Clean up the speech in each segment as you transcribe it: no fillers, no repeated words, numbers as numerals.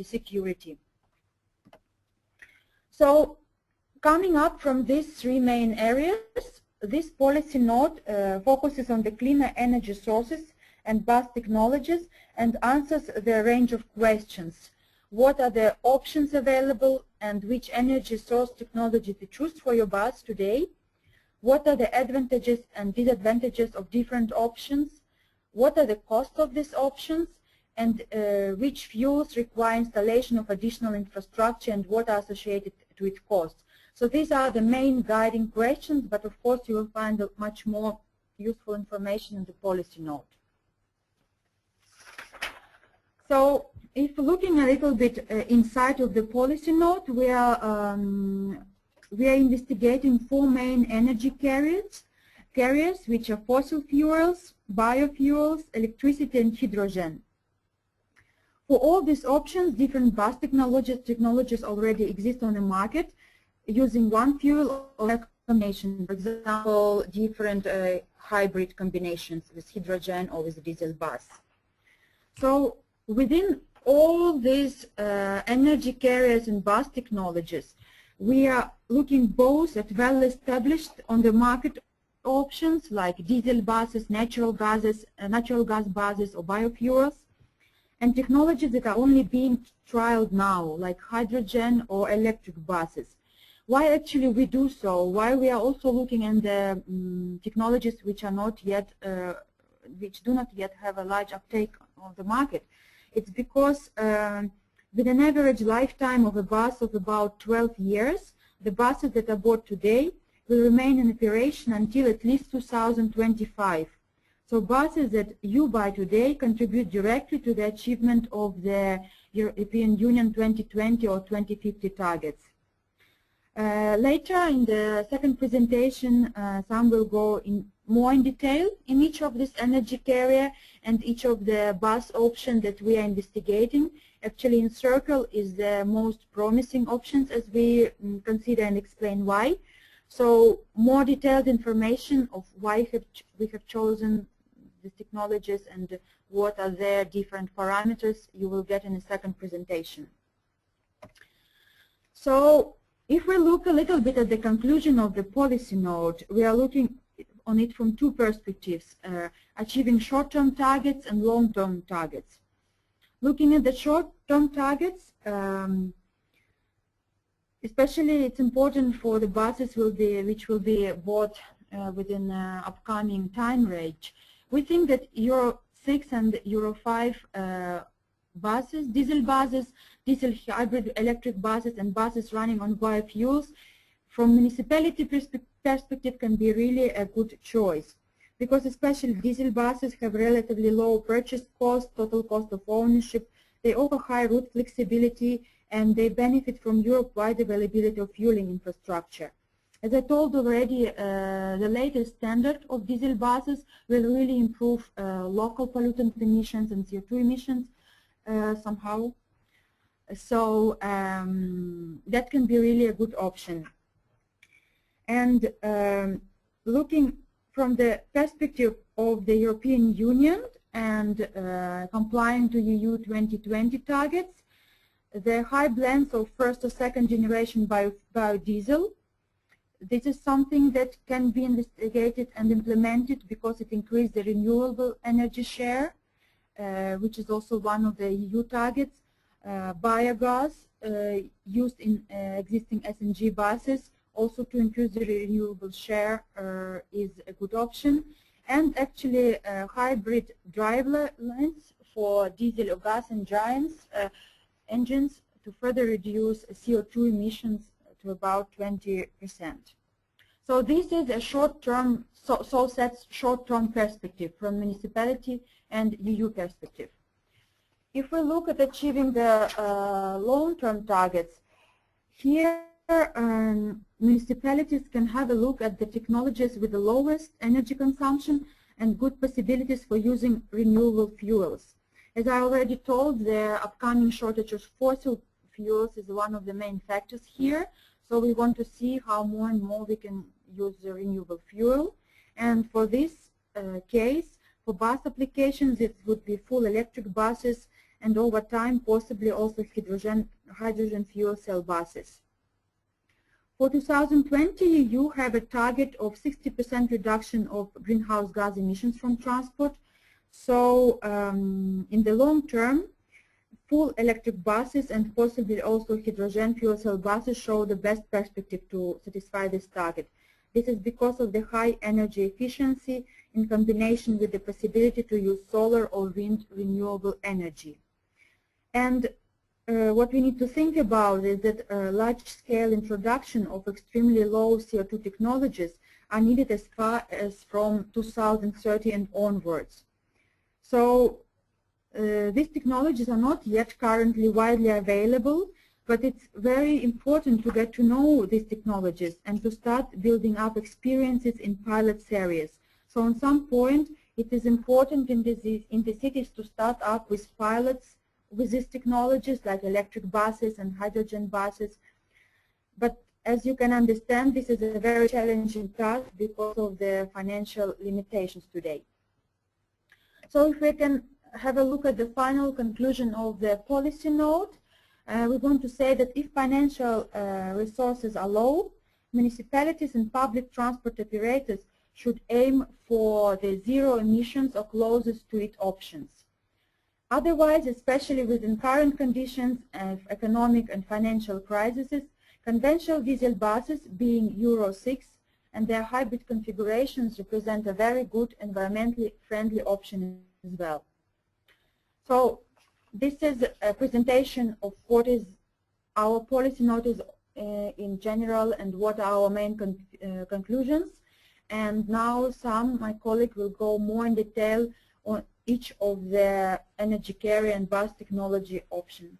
security. So coming up from these three main areas, this policy note focuses on the cleaner energy sources and bus technologies and answers the range of questions. What are the options available and which energy source technology to choose for your bus today? What are the advantages and disadvantages of different options? What are the costs of these options? And which fuels require installation of additional infrastructure and what are associated with costs? So these are the main guiding questions, but of course you will find much more useful information in the policy note. So if looking a little bit inside of the policy note, we are investigating four main energy carriers, which are fossil fuels, biofuels, electricity, and hydrogen. For all these options, different bus technologies already exist on the market using one fuel or a combination. For example, different hybrid combinations with hydrogen or with diesel bus. So within all these energy carriers and bus technologies, we are looking both at well-established on the market options like diesel buses, natural gas buses, or biofuels, and technologies that are only being trialed now, like hydrogen or electric buses. Why actually we do so? Why we are also looking at the technologies which are not yet, which do not yet have a large uptake on the market? It's because with an average lifetime of a bus of about 12 years, the buses that are bought today will remain in operation until at least 2025. So buses that you buy today contribute directly to the achievement of the European Union 2020 or 2050 targets. Later in the second presentation, Sam will go more in detail in each of this energy carrier and each of the bus options that we are investigating. Actually, in circle is the most promising options as we consider and explain why. So more detailed information of why we have chosen these technologies and what are their different parameters you will get in the second presentation. So if we look a little bit at the conclusion of the policy note, we are looking on it from two perspectives, achieving short-term targets and long-term targets. Looking at the short-term targets, especially it's important for the buses which will be bought within upcoming time range. We think that Euro 6 and Euro 5 buses, diesel hybrid electric buses, and buses running on biofuels, from municipality perspective can be really a good choice, because especially diesel buses have relatively low purchase cost, total cost of ownership, they offer high route flexibility, and they benefit from Europe-wide availability of fueling infrastructure. As I told already, the latest standard of diesel buses will really improve local pollutant emissions and CO2 emissions somehow. So that can be really a good option. And looking from the perspective of the European Union and complying to EU 2020 targets, the high blends of first or second generation biodiesel, this is something that can be investigated and implemented because it increased the renewable energy share, which is also one of the EU targets. Biogas used in existing SNG buses, also to increase the renewable share, is a good option. And actually hybrid drivelines for diesel or gas engines to further reduce CO2 emissions to about 20%. So this is a short-term, so sets short-term perspective from municipality and EU perspective. If we look at achieving the long-term targets, here municipalities can have a look at the technologies with the lowest energy consumption and good possibilities for using renewable fuels. As I already told, the upcoming shortage of fossil fuels is one of the main factors here. So we want to see how more and more we can use the renewable fuel. And for this case, for bus applications, it would be full electric buses and over time possibly also hydrogen fuel cell buses. For 2020, you have a target of 60% reduction of greenhouse gas emissions from transport. So in the long term, full electric buses and possibly also hydrogen fuel cell buses show the best perspective to satisfy this target. This is because of the high energy efficiency in combination with the possibility to use solar or wind renewable energy. And what we need to think about is that large-scale introduction of extremely low CO2 technologies are needed as far as from 2030 and onwards. So these technologies are not yet currently widely available, but it's very important to get to know these technologies and to start building up experiences in pilot series. So at some point, it is important in the cities to start up with pilots with these technologies like electric buses and hydrogen buses. But as you can understand, this is a very challenging task because of the financial limitations today. So if we can have a look at the final conclusion of the policy note, we're going to say that if financial resources are low, municipalities and public transport operators should aim for the zero emissions or closest to it options. Otherwise, especially within current conditions of economic and financial crises, conventional diesel buses being Euro 6 and their hybrid configurations represent a very good environmentally friendly option as well. So this is a presentation of what is our policy notice in general and what are our main conclusions. And now my colleague will go more in detail on each of the energy carrier and bus technology options.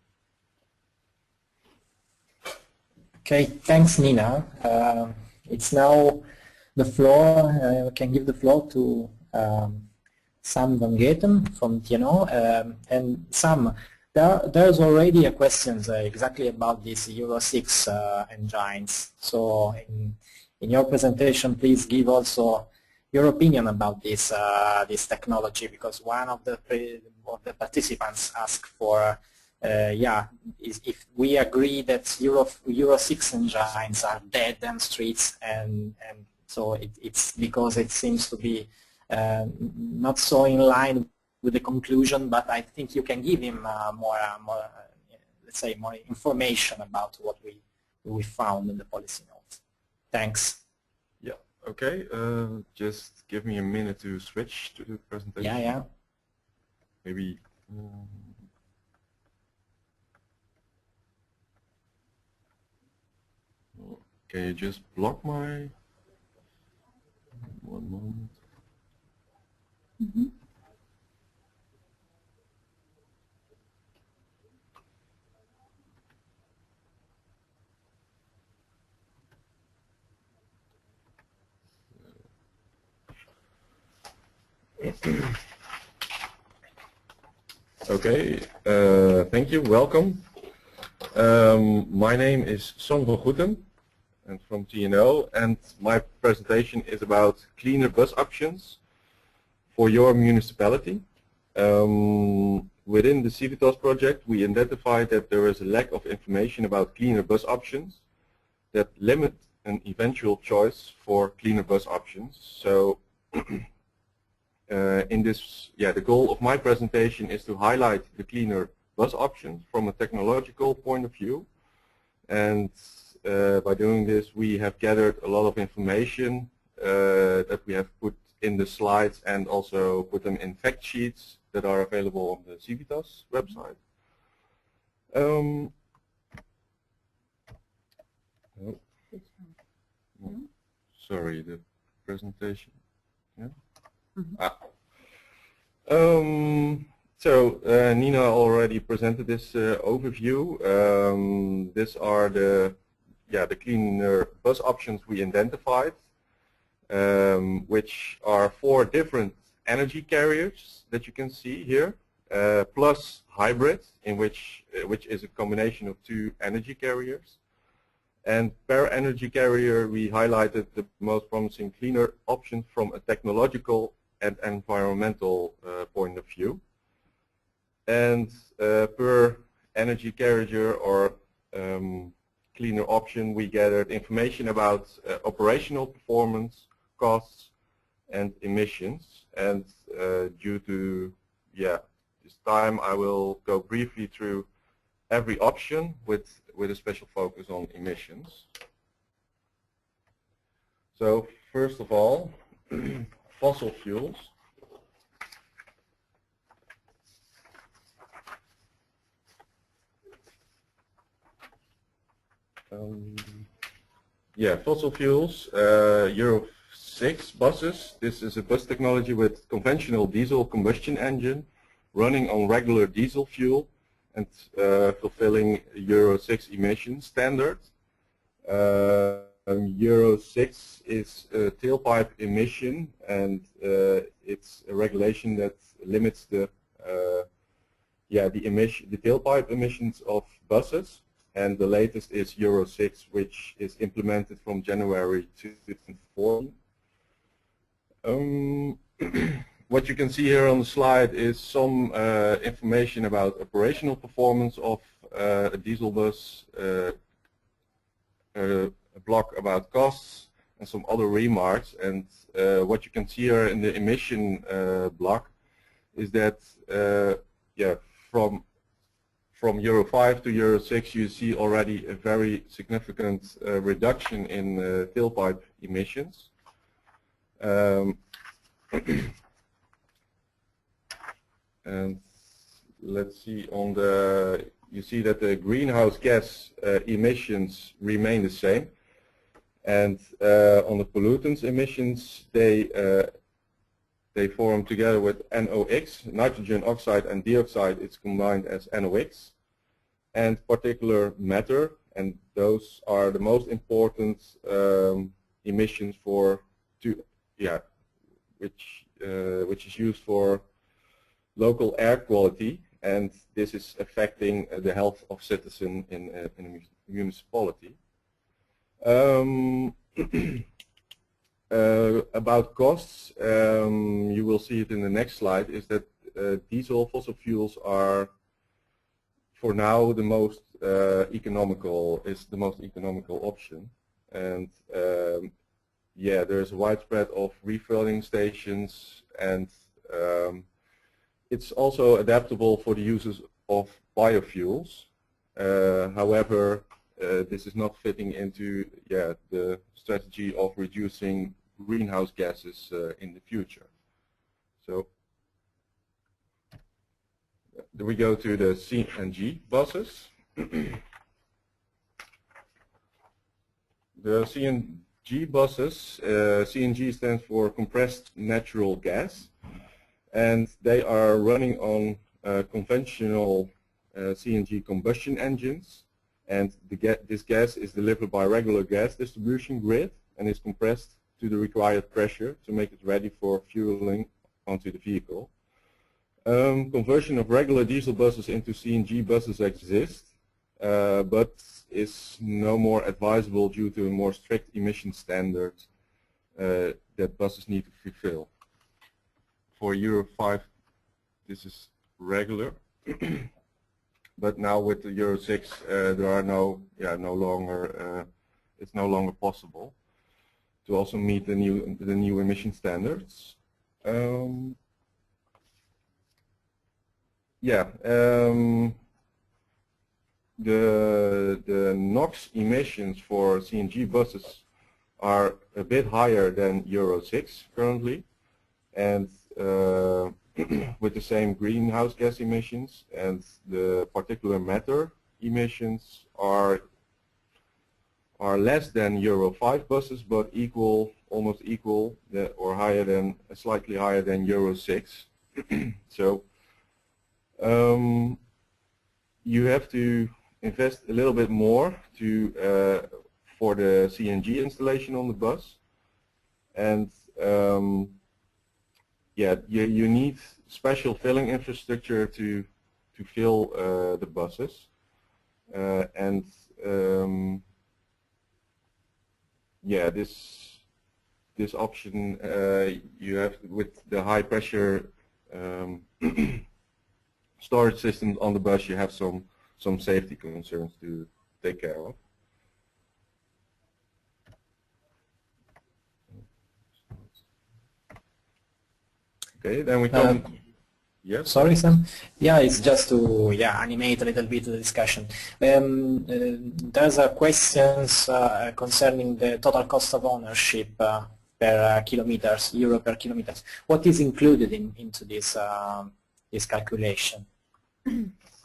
Okay, thanks Nina. It's now the floor, we can give the floor to Sam van Geten from TNO. And Sam, there's already a question exactly about these Euro 6 engines. So in your presentation, please give also your opinion about this technology, because one of the participants asked for if we agree that Euro 6 engines are dead on streets, and so it's because it seems to be not so in line with the conclusion, but I think you can give him more let's say more information about what we found in the policy notes. Thanks. Yeah, okay, just give me a minute to switch to the presentation. Yeah. Maybe can you just block my one moment? Mm-hmm. Okay, thank you, welcome. My name is Son van Goeten and from TNO, and my presentation is about cleaner bus options for your municipality. Within the CIVITAS project, we identified that there is a lack of information about cleaner bus options that limit an eventual choice for cleaner bus options. So the goal of my presentation is to highlight the cleaner bus options from a technological point of view. And by doing this, we have gathered a lot of information that we have put in the slides and also put them in fact sheets that are available on the CIVITAS website. Sorry, the presentation. Yeah. Mm-hmm. So Nina already presented this overview. These are the cleaner bus options we identified, which are 4 different energy carriers that you can see here, plus hybrid, which is a combination of 2 energy carriers. And per energy carrier, we highlighted the most promising cleaner options from a technological and environmental point of view. and per energy carrier or cleaner option, we gathered information about operational performance, costs, and emissions. And due to this time, I will go briefly through every option with a special focus on emissions. So first of all, fossil fuels. Fossil fuels, Euro 6 buses. This is a bus technology with conventional diesel combustion engine running on regular diesel fuel and fulfilling Euro 6 emission standard. Euro 6 is a tailpipe emission, and it's a regulation that limits the tailpipe emissions of buses. And the latest is Euro 6, which is implemented from January 2014. What you can see here on the slide is some information about operational performance of a diesel bus, a block about costs, and some other remarks. And what you can see here in the emission block is that from Euro 5 to Euro 6, you see already a very significant reduction in tailpipe emissions. And let's see, you see that the greenhouse gas emissions remain the same. And on the pollutants emissions, they form together with NOx, nitrogen oxide and dioxide, it's combined as NOx, and particulate matter, and those are the most important emissions which is used for local air quality, and this is affecting the health of citizens in a municipality. About costs, you will see it in the next slide, is that diesel fossil fuels are for now the most economical option, and there's a widespread of refilling stations, and it's also adaptable for the uses of biofuels. However, this is not fitting into the strategy of reducing greenhouse gases in the future. So then we go to the CNG buses. The CNG buses, CNG stands for compressed natural gas, and they are running on conventional CNG combustion engines, and this gas is delivered by regular gas distribution grid and is compressed to the required pressure to make it ready for fueling onto the vehicle. Conversion of regular diesel buses into CNG buses exists, but is no more advisable due to a more strict emission standards that buses need to fulfill. For Euro 5, this is regular, but now with the Euro 6, there are it's no longer possible to also meet the new emission standards. The NOx emissions for CNG buses are a bit higher than Euro 6 currently, and with the same greenhouse gas emissions, and the particulate matter emissions are less than Euro 5 buses, but almost equal, or slightly higher than Euro 6. So you have to invest a little bit more for the CNG installation on the bus, and you need special filling infrastructure to fill the buses, and this option you have with the high pressure storage systems on the bus, you have some safety concerns to take care of. Okay, then we come. Yes. Sorry, Sam. Yeah, it's just to animate a little bit the discussion. There's a questions concerning the total cost of ownership per kilometers, euro per kilometers. What is included into this this calculation?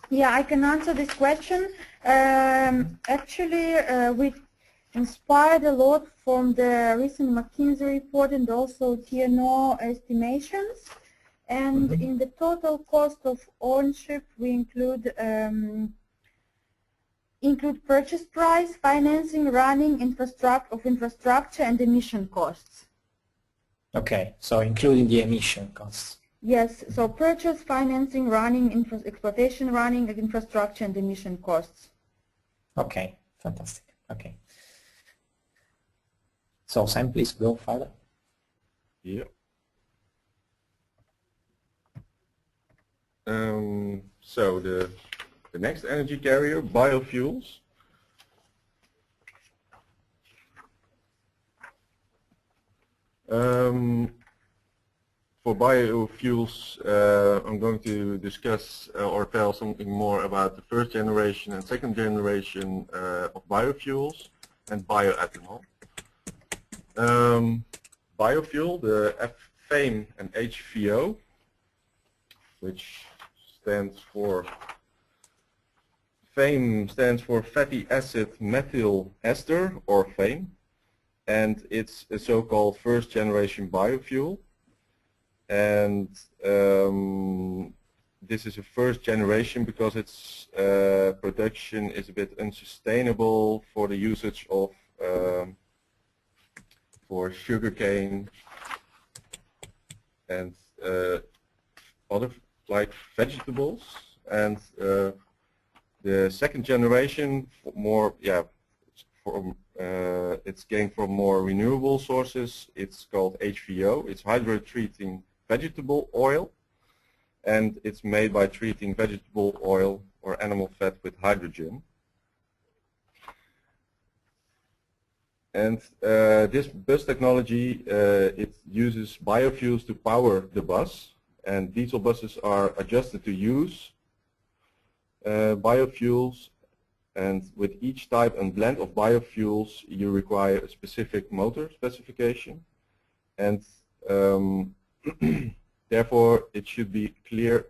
Yeah, I can answer this question. Actually, we inspired a lot from the recent McKinsey report and also TNO estimations. And in the total cost of ownership, we include purchase price, financing, running infrastructure, and emission costs. Okay, so including the emission costs. Yes, so purchase, financing, running, exploitation, running, infrastructure, and emission costs. Okay, fantastic. Okay. So Sam, please go further. Yeah. So the next energy carrier, biofuels. For biofuels, I'm going to discuss or tell something more about the first generation and second generation of biofuels and bioethanol. Biofuel, the FAME and HVO, which stands for FAME stands for fatty acid methyl ester, or FAME, and it's a so-called first generation biofuel. And this is a first generation because its production is a bit unsustainable for the usage of for sugarcane and other like vegetables. And the second generation, it's gained from more renewable sources. It's called HVO. It's hydrotreating vegetable oil, and it's made by treating vegetable oil or animal fat with hydrogen. And this bus technology, it uses biofuels to power the bus, and diesel buses are adjusted to use biofuels, and with each type and blend of biofuels you require a specific motor specification, and therefore it should be clear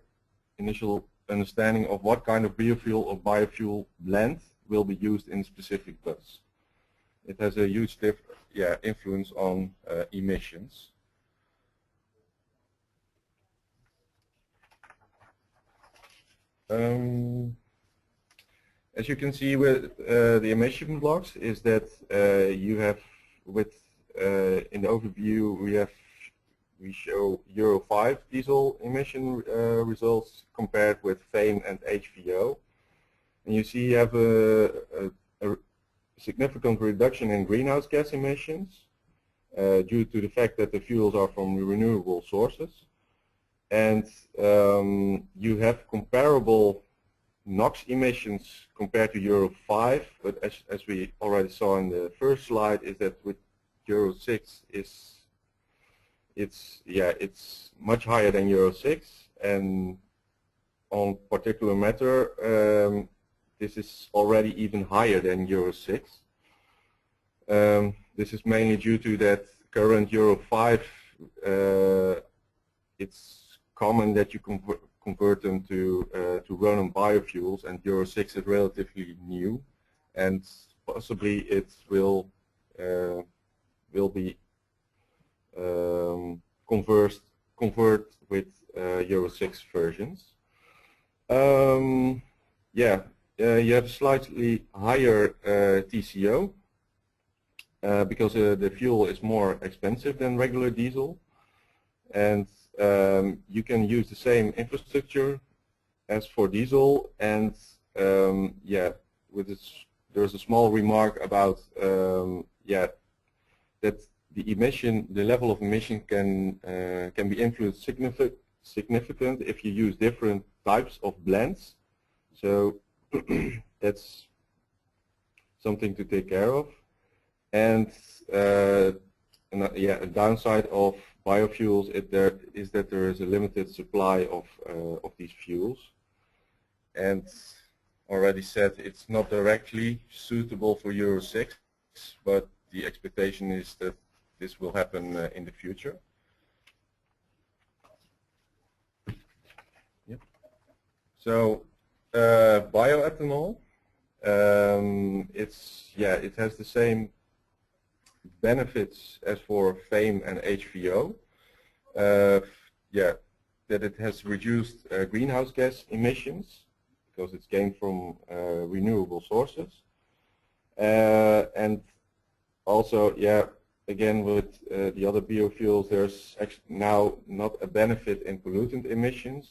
initial understanding of what kind of biofuel or biofuel blend will be used in a specific bus. It has a huge influence on emissions. As you can see with the emission blocks is that you have in the overview we show Euro 5 diesel emission results compared with FAME and HVO, and you see you have a significant reduction in greenhouse gas emissions due to the fact that the fuels are from renewable sources, and you have comparable NOx emissions compared to Euro 5, but as we already saw in the first slide, is that with Euro 6 it's much higher than Euro 6, and on particular matter this is already even higher than Euro 6. This is mainly due to that current Euro 5, it's common that you convert them to run on biofuels, and Euro 6 is relatively new, and possibly it will be convert with Euro 6 versions. You have a slightly higher TCO because the fuel is more expensive than regular diesel, and you can use the same infrastructure as for diesel, and there's a small remark about that the level of emission can be influenced significant if you use different types of blends. So that's something to take care of. And a downside of biofuels is that there is a limited supply of these fuels. And already said it's not directly suitable for Euro 6, but the expectation is that this will happen in the future. Yep. So bioethanol, it has the same benefits as for FAME and HVO. That it has reduced greenhouse gas emissions because it's gained from renewable sources, and also, again with the other biofuels, there's actually now not a benefit in pollutant emissions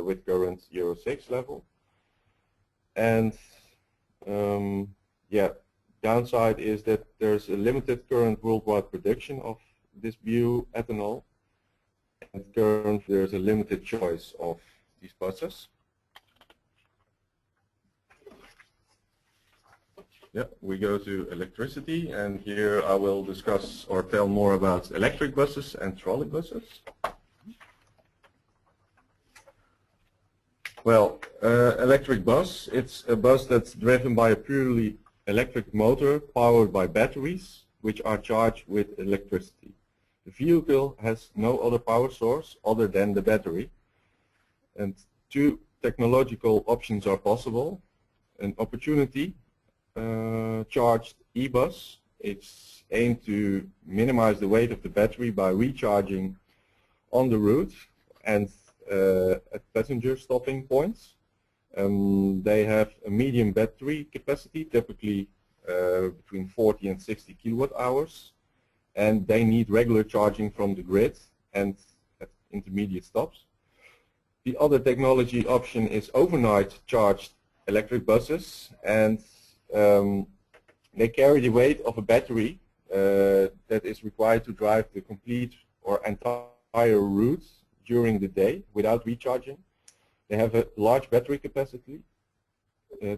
with current Euro 6 level, and downside is that there's a limited current worldwide production of this bioethanol, and currently there's a limited choice of these buses. We go to electricity, and here I will discuss or tell more about electric buses and trolley buses. Well, electric bus, it's a bus that's driven by a purely electric motor powered by batteries which are charged with electricity. The vehicle has no other power source other than the battery, and two technological options are possible. An opportunity charged e-bus. It's aimed to minimize the weight of the battery by recharging on the route and at passenger stopping points. They have a medium battery capacity, typically between 40 and 60 kilowatt hours, and they need regular charging from the grid and at intermediate stops. The other technology option is overnight charged electric buses, and they carry the weight of a battery that is required to drive the complete or entire route during the day without recharging. They have a large battery capacity,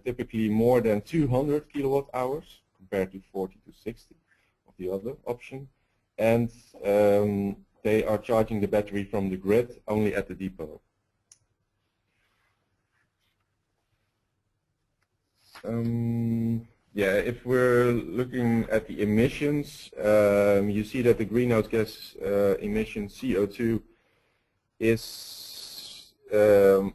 typically more than 200 kilowatt hours compared to 40 to 60 of the other option, and they are charging the battery from the grid only at the depot. If we're looking at the emissions, you see that the greenhouse gas emission CO2 is a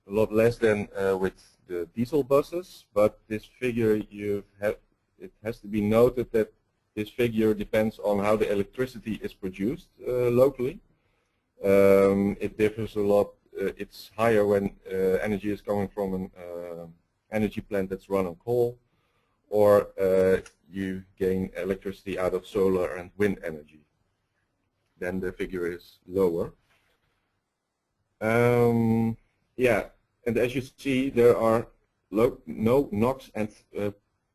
lot less than with the diesel buses, but this figure it has to be noted that this figure depends on how the electricity is produced locally. It differs a lot. It's higher when energy is coming from an energy plant that's run on coal, or you gain electricity out of solar and wind energy. Then the figure is lower. And as you see, there are no NOx and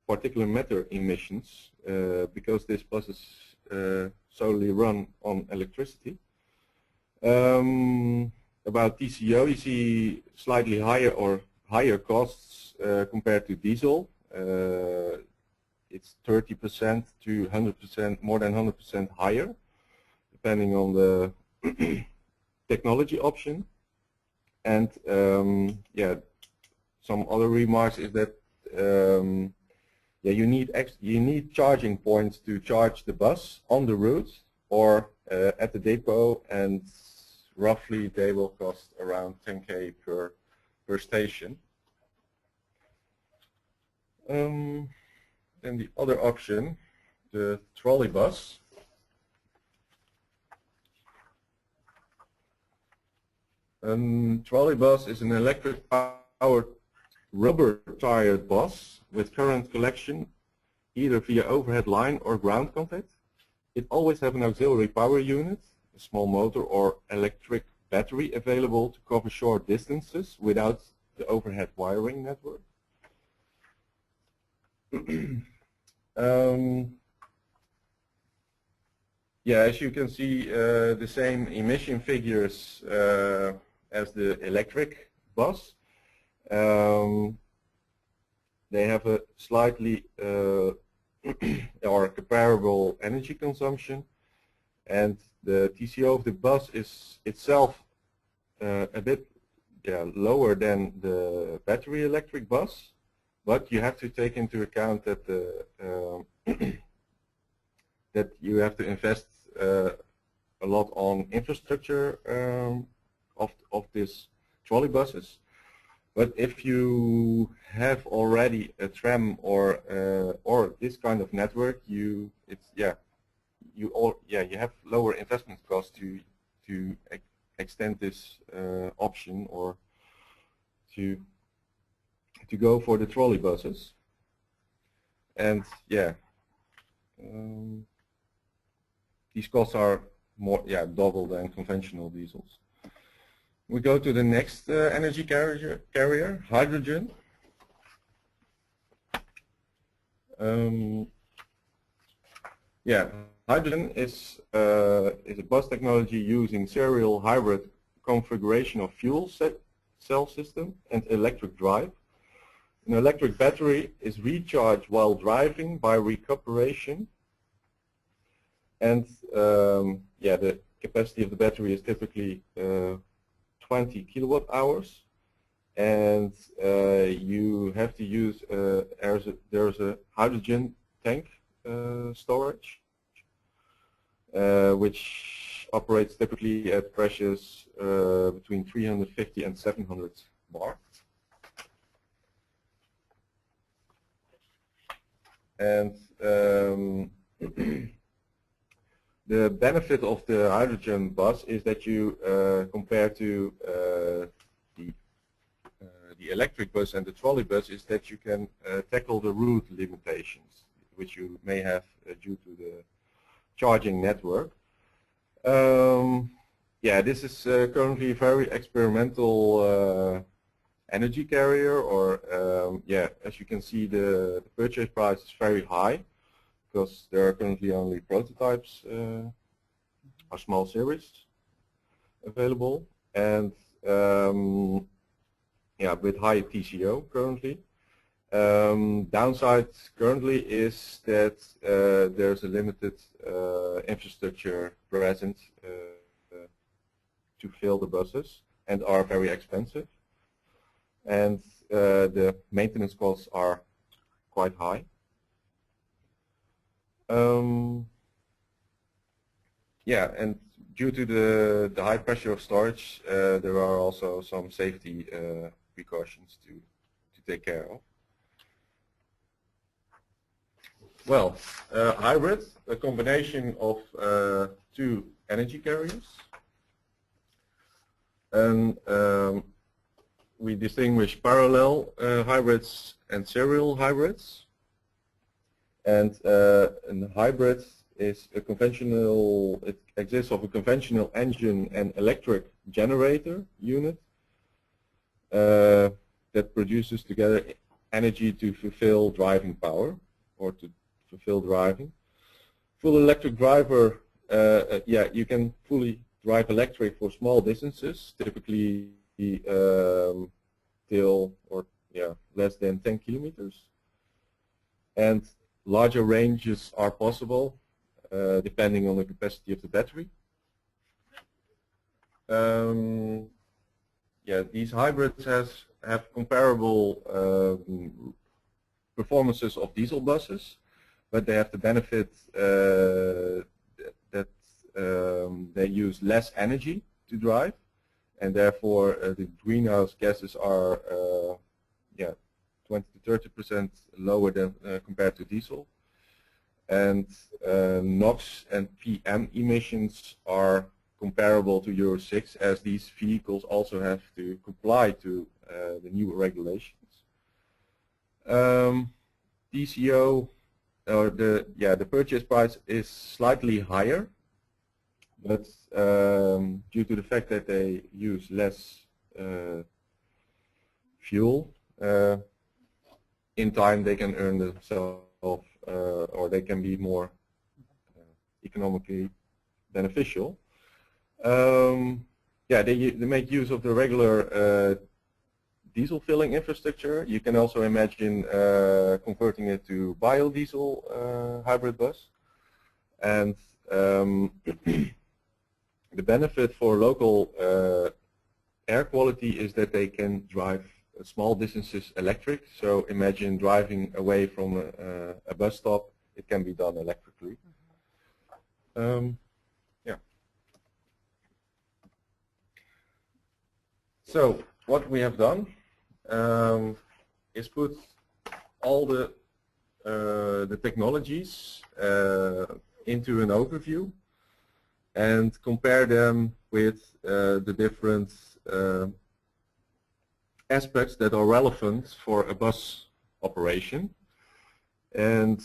particulate matter emissions because this bus is solely run on electricity. About TCO, you see slightly higher costs compared to diesel. It's 30% to 100%, more than 100% higher, depending on the technology option. And some other remarks is that you need charging points to charge the bus on the route or at the depot, and roughly they will cost around 10K per station. Then the other option, the trolley bus. Trolley bus is an electric powered rubber-tired bus with current collection either via overhead line or ground contact. It always has an auxiliary power unit, a small motor or electric battery available to cover short distances without the overhead wiring network. As you can see, the same emission figures as the electric bus. They have a slightly or comparable energy consumption, and the TCO of the bus is itself a bit lower than the battery electric bus, but you have to take into account that that you have to invest a lot on infrastructure of these trolley buses. But if you have already a tram or this kind of network, you have lower investment costs to extend this option, or to go for the trolley buses. And these costs are more double than conventional diesels. We go to the next energy carrier, hydrogen. Hydrogen is a bus technology using serial hybrid configuration of fuel cell system and electric drive. An electric battery is recharged while driving by recuperation, and the capacity of the battery is typically 20 kilowatt hours, and you have to use there's a hydrogen tank storage, which operates typically at pressures between 350 and 700 bar. And the benefit of the hydrogen bus is that you, compared to the electric bus and the trolley bus, is that you can tackle the route limitations which you may have due to the charging network. This is currently a very experimental energy carrier, or as you can see, the purchase price is very high, because there are currently only prototypes or small series available, and with high TCO currently. Downside currently is that there's a limited infrastructure present to fill the buses, and are very expensive, and the maintenance costs are quite high. And due to the high pressure of storage, there are also some safety precautions to take care of. Well, hybrid, a combination of two energy carriers, and we distinguish parallel hybrids and serial hybrids. And a hybrid is a conventional, it exists of a conventional engine and electric generator unit that produces together energy to fulfill driving power, or to fulfill driving. Full electric driver, you can fully drive electric for small distances, typically till less than 10 kilometers. And larger ranges are possible depending on the capacity of the battery. These hybrids have comparable performances of diesel buses, but they have the benefit that they use less energy to drive, and therefore the greenhouse gases are 20 to 30% lower than compared to diesel, and NOx and PM emissions are comparable to Euro 6, as these vehicles also have to comply to the new regulations. TCO, or the purchase price, is slightly higher, but due to the fact that they use less fuel, in time they can earn themselves, or they can be more economically beneficial. yeah, they make use of the regular diesel filling infrastructure. You can also imagine converting it to biodiesel hybrid bus. And the benefit for local air quality is that they can drive small distances electric. So imagine driving away from a bus stop. It can be done electrically. Yeah. So what we have done is put all the technologies into an overview and compare them with the different aspects that are relevant for a bus operation. And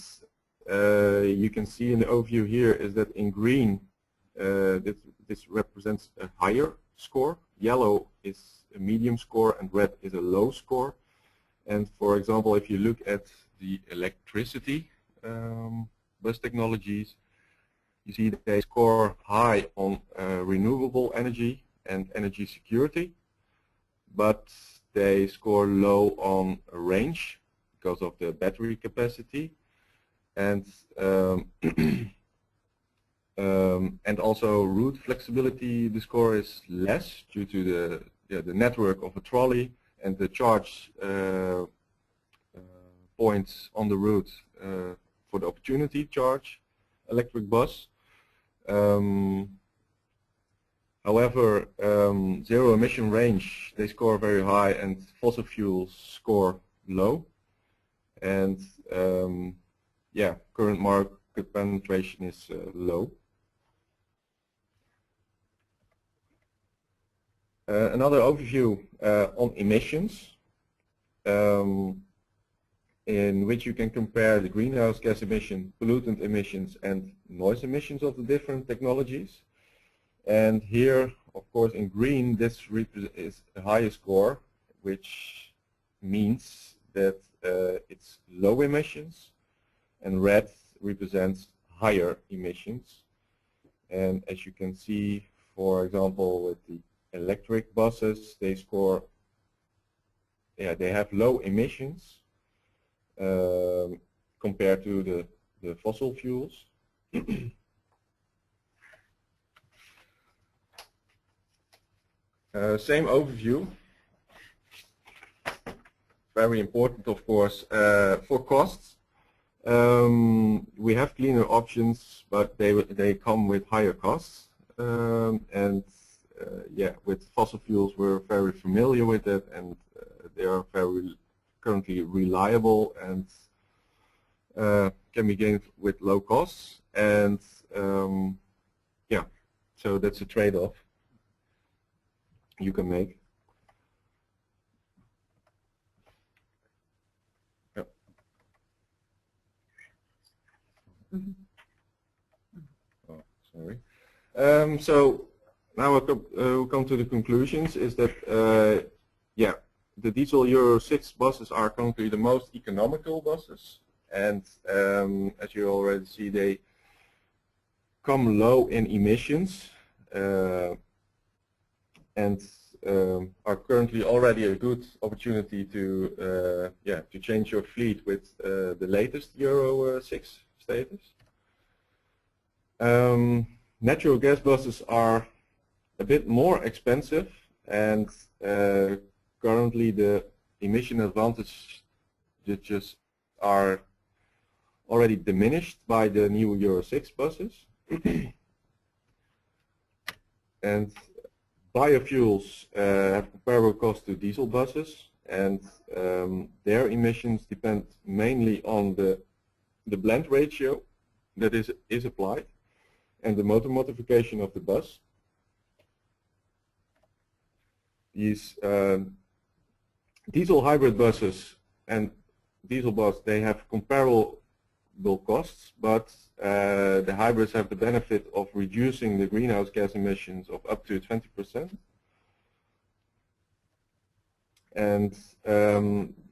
you can see in the overview here is that in green this represents a higher score, yellow is a medium score, and red is a low score. And for example, if you look at the electricity bus technologies, you see that they score high on renewable energy and energy security, but they score low on range because of the battery capacity, and also route flexibility. The score is less due to the network of a trolley and the charge points on the route for the opportunity charge electric bus. However, zero emission range, they score very high, and fossil fuels score low. And yeah, current market penetration is low. Another overview on emissions, in which you can compare the greenhouse gas emission, pollutant emissions, and noise emissions of the different technologies. And here, of course, in green, this is a higher score, which means that it's low emissions, and red represents higher emissions. And as you can see, for example, with the electric buses, they score, they have low emissions compared to the fossil fuels. Same overview. Very important, of course, for costs. We have cleaner options, but they come with higher costs. And yeah, with fossil fuels, we're very familiar with it, and they are very currently reliable and can be gained with low costs. And yeah, so that's a trade-off you can make. Yep. Oh, sorry. So now we'll come to the conclusions. Is that yeah, the diesel Euro 6 buses are currently the most economical buses, and as you already see, they come low in emissions. And are currently already a good opportunity to to change your fleet with the latest Euro 6 status. Natural gas buses are a bit more expensive, and currently the emission advantages are already diminished by the new Euro 6 buses. And biofuels have comparable cost to diesel buses, and their emissions depend mainly on the blend ratio that is applied and the motor modification of the bus. These diesel hybrid buses and diesel bus, they have comparable costs, but the hybrids have the benefit of reducing the greenhouse gas emissions of up to 20%. And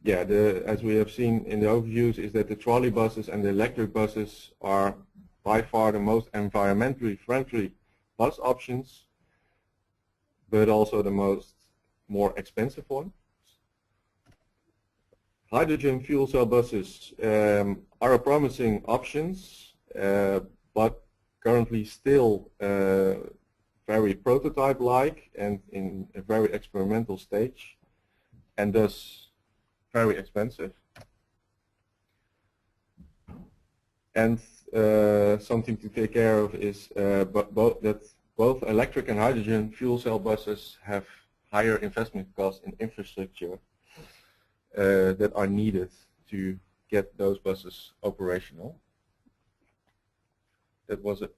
yeah, as we have seen in the overviews, is that the trolley buses and the electric buses are by far the most environmentally friendly bus options. but also the more expensive one. Hydrogen fuel cell buses are a promising options, but currently still very prototype-like and in a very experimental stage, and thus very expensive. And something to take care of is that both electric and hydrogen fuel cell buses have higher investment costs in infrastructure that are needed to get those buses operational. That was it.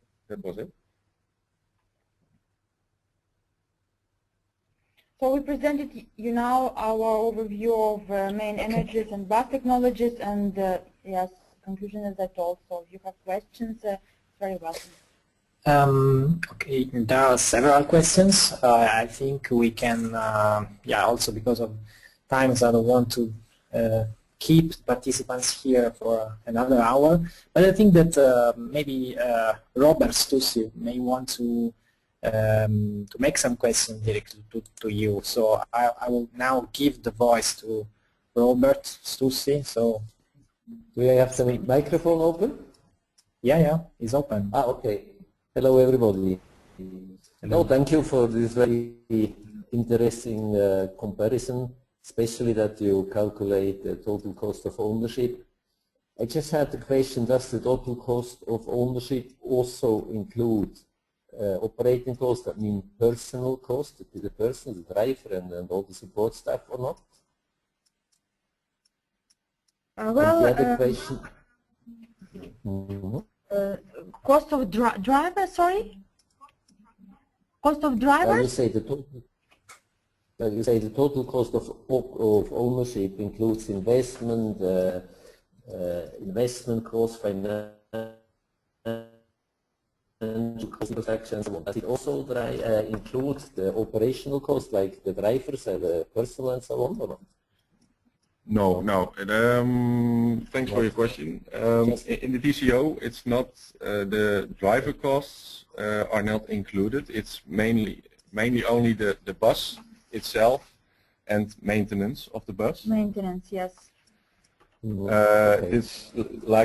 So we presented you now our overview of main energies and bus technologies, and yes, conclusion is that also if you have questions, very welcome. Okay, there are several questions. I think we can, yeah, also because of times I don't want to keep participants here for another hour, but I think that maybe Robert Stussy may want to make some questions directly to you. So I will now give the voice to Robert Stussy. So do I have the microphone open? Yeah, it's open. Ah, okay. Hello, everybody. Hello. Thank you for this very interesting comparison, especially that you calculate the total cost of ownership. I just had the question, does the total cost of ownership also include operating costs, that mean personal cost, the person, the driver, and all the support staff, or not? Well, and the other question. Cost of driver, sorry? Cost of driver? You say the total cost of ownership includes investment, investment cost, finance, transactions. Does it also include the operational cost, like the drivers and the personnel and so on, or not? No. Thanks for your question. In the TCO, it's not the driver costs are not included. It's mainly only the bus itself and maintenance of the bus. Maintenance, yes. Okay.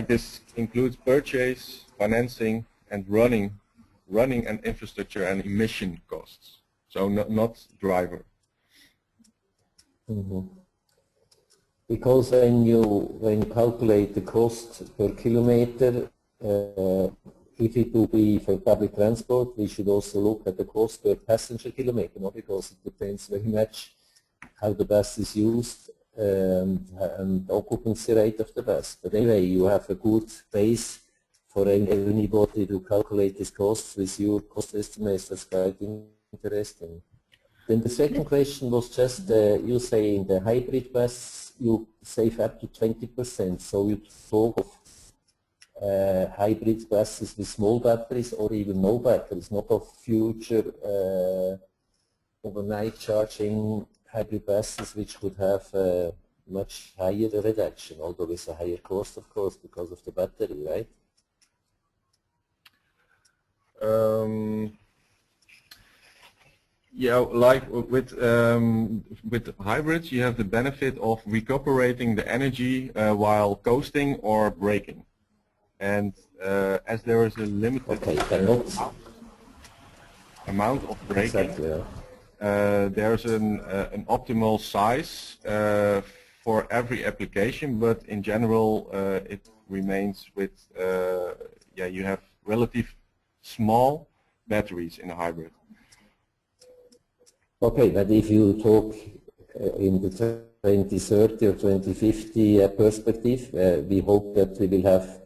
This includes purchase, financing, and running and infrastructure and emission costs. So not driver. Because when you calculate the cost per kilometer, if it will be for public transport, we should also look at the cost per passenger kilometer, no? Because it depends very much how the bus is used and occupancy rate of the bus. But anyway, you have a good base for anybody to calculate these costs with your cost estimates. That's quite interesting. Then the second question was just, you say in the hybrid bus you save up to 20%, so you talk of hybrid buses with small batteries or even no batteries, not of future overnight charging hybrid buses which would have a much higher reduction, although with a higher cost, of course, because of the battery, right? Yeah, like with hybrids, you have the benefit of recuperating the energy while coasting or braking, and as there is a limited amount of braking, exactly, yeah. There's an optimal size for every application, but in general it remains with you have relative small batteries in a hybrid. Okay, but if you talk in the 2030 or 2050 perspective, we hope that we will have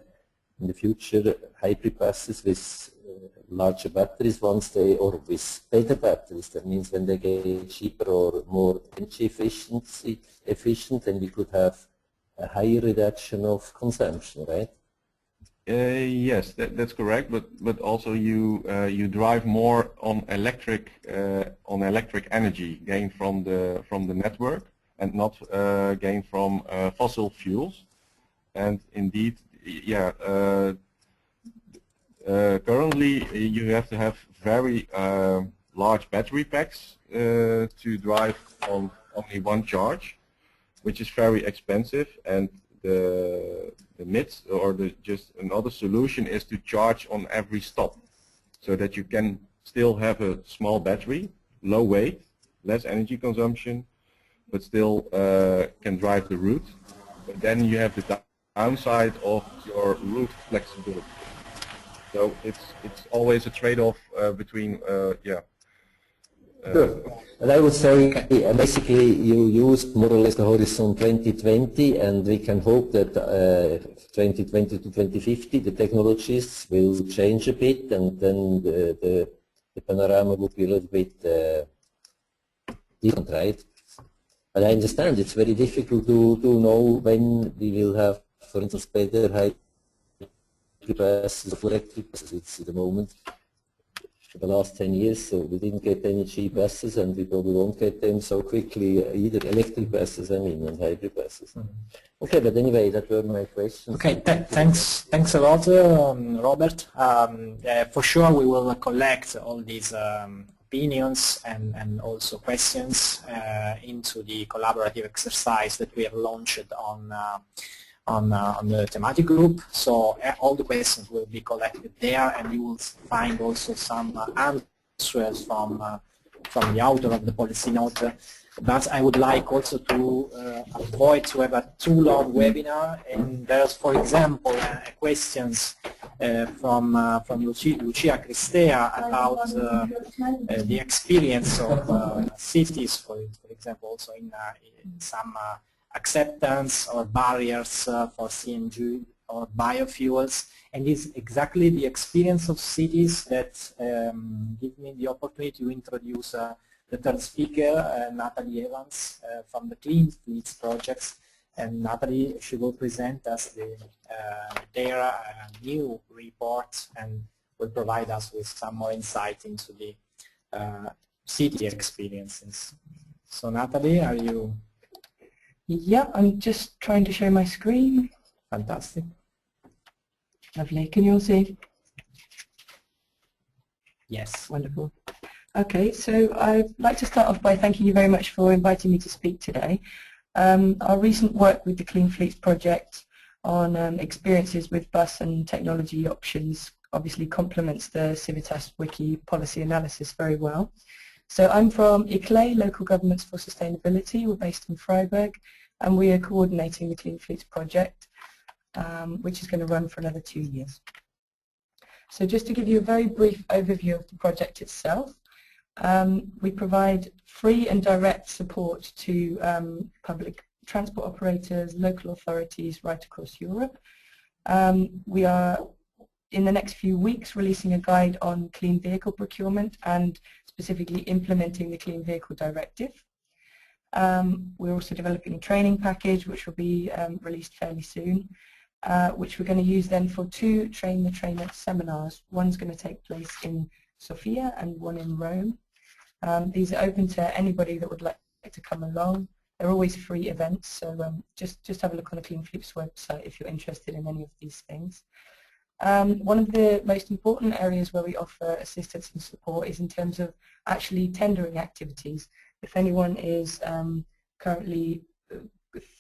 in the future hybrid buses with larger batteries once they, or with better batteries. That means when they get cheaper or more energy efficient, then we could have a higher reduction of consumption, right? Yes, that's correct. But also you drive more on electric energy gained from the network and not gained from fossil fuels. And indeed, yeah. Currently, you have to have very large battery packs to drive on only one charge, which is very expensive. And the just another solution is to charge on every stop, so that you can still have a small battery, low weight, less energy consumption, but still can drive the route. But then you have the downside of your route flexibility. So it's always a trade-off between Sure. And I would say basically you use more or less the horizon 2020, and we can hope that 2020 to 2050 the technologies will change a bit, and then the panorama will be a little bit different, right? But I understand it's very difficult to know when we will have, for instance, better hybrid buses or electric buses. It's at the moment. For the last 10 years, so we didn't get any cheap buses, and we probably won't get them so quickly either. Electric buses, I mean, and hybrid buses. Okay, but anyway, that were my questions. Okay, thanks a lot, Robert. For sure, we will collect all these opinions and also questions into the collaborative exercise that we have launched on the thematic group. So all the questions will be collected there, and you will find also some answers from the author of the policy note. But I would like also to avoid to have a too long webinar, and there's, for example, questions from Lucia Cristea about the experience of cities, for example, also in some acceptance or barriers for CNG or biofuels, and it's exactly the experience of cities that give me the opportunity to introduce the third speaker, Natalie Evans from the Clean Fleets projects. And Natalie, she will present us their new report and will provide us with some more insight into the city experiences. So Natalie, are you? Yeah, I'm just trying to share my screen. Fantastic. Lovely. Can you all see? Yes. Wonderful. Okay, so I'd like to start off by thanking you very much for inviting me to speak today. Our recent work with the Clean Fleets project on experiences with bus and technology options obviously complements the CIVITAS Wiki policy analysis very well. So I'm from ICLE, Local Governments for Sustainability. We're based in Freiburg, and we are coordinating the Clean Fleets project, which is going to run for another 2 years. So just to give you a very brief overview of the project itself, we provide free and direct support to public transport operators, local authorities right across Europe. We are, in the next few weeks, releasing a guide on clean vehicle procurement and specifically implementing the Clean Vehicle Directive. We're also developing a training package which will be released fairly soon, which we're going to use then for 2 Train the Trainer seminars. One's going to take place in Sofia and one in Rome. These are open to anybody that would like to come along. They're always free events, so just have a look on the Clean Fleets website if you're interested in any of these things. One of the most important areas where we offer assistance and support is in terms of actually tendering activities. If anyone is currently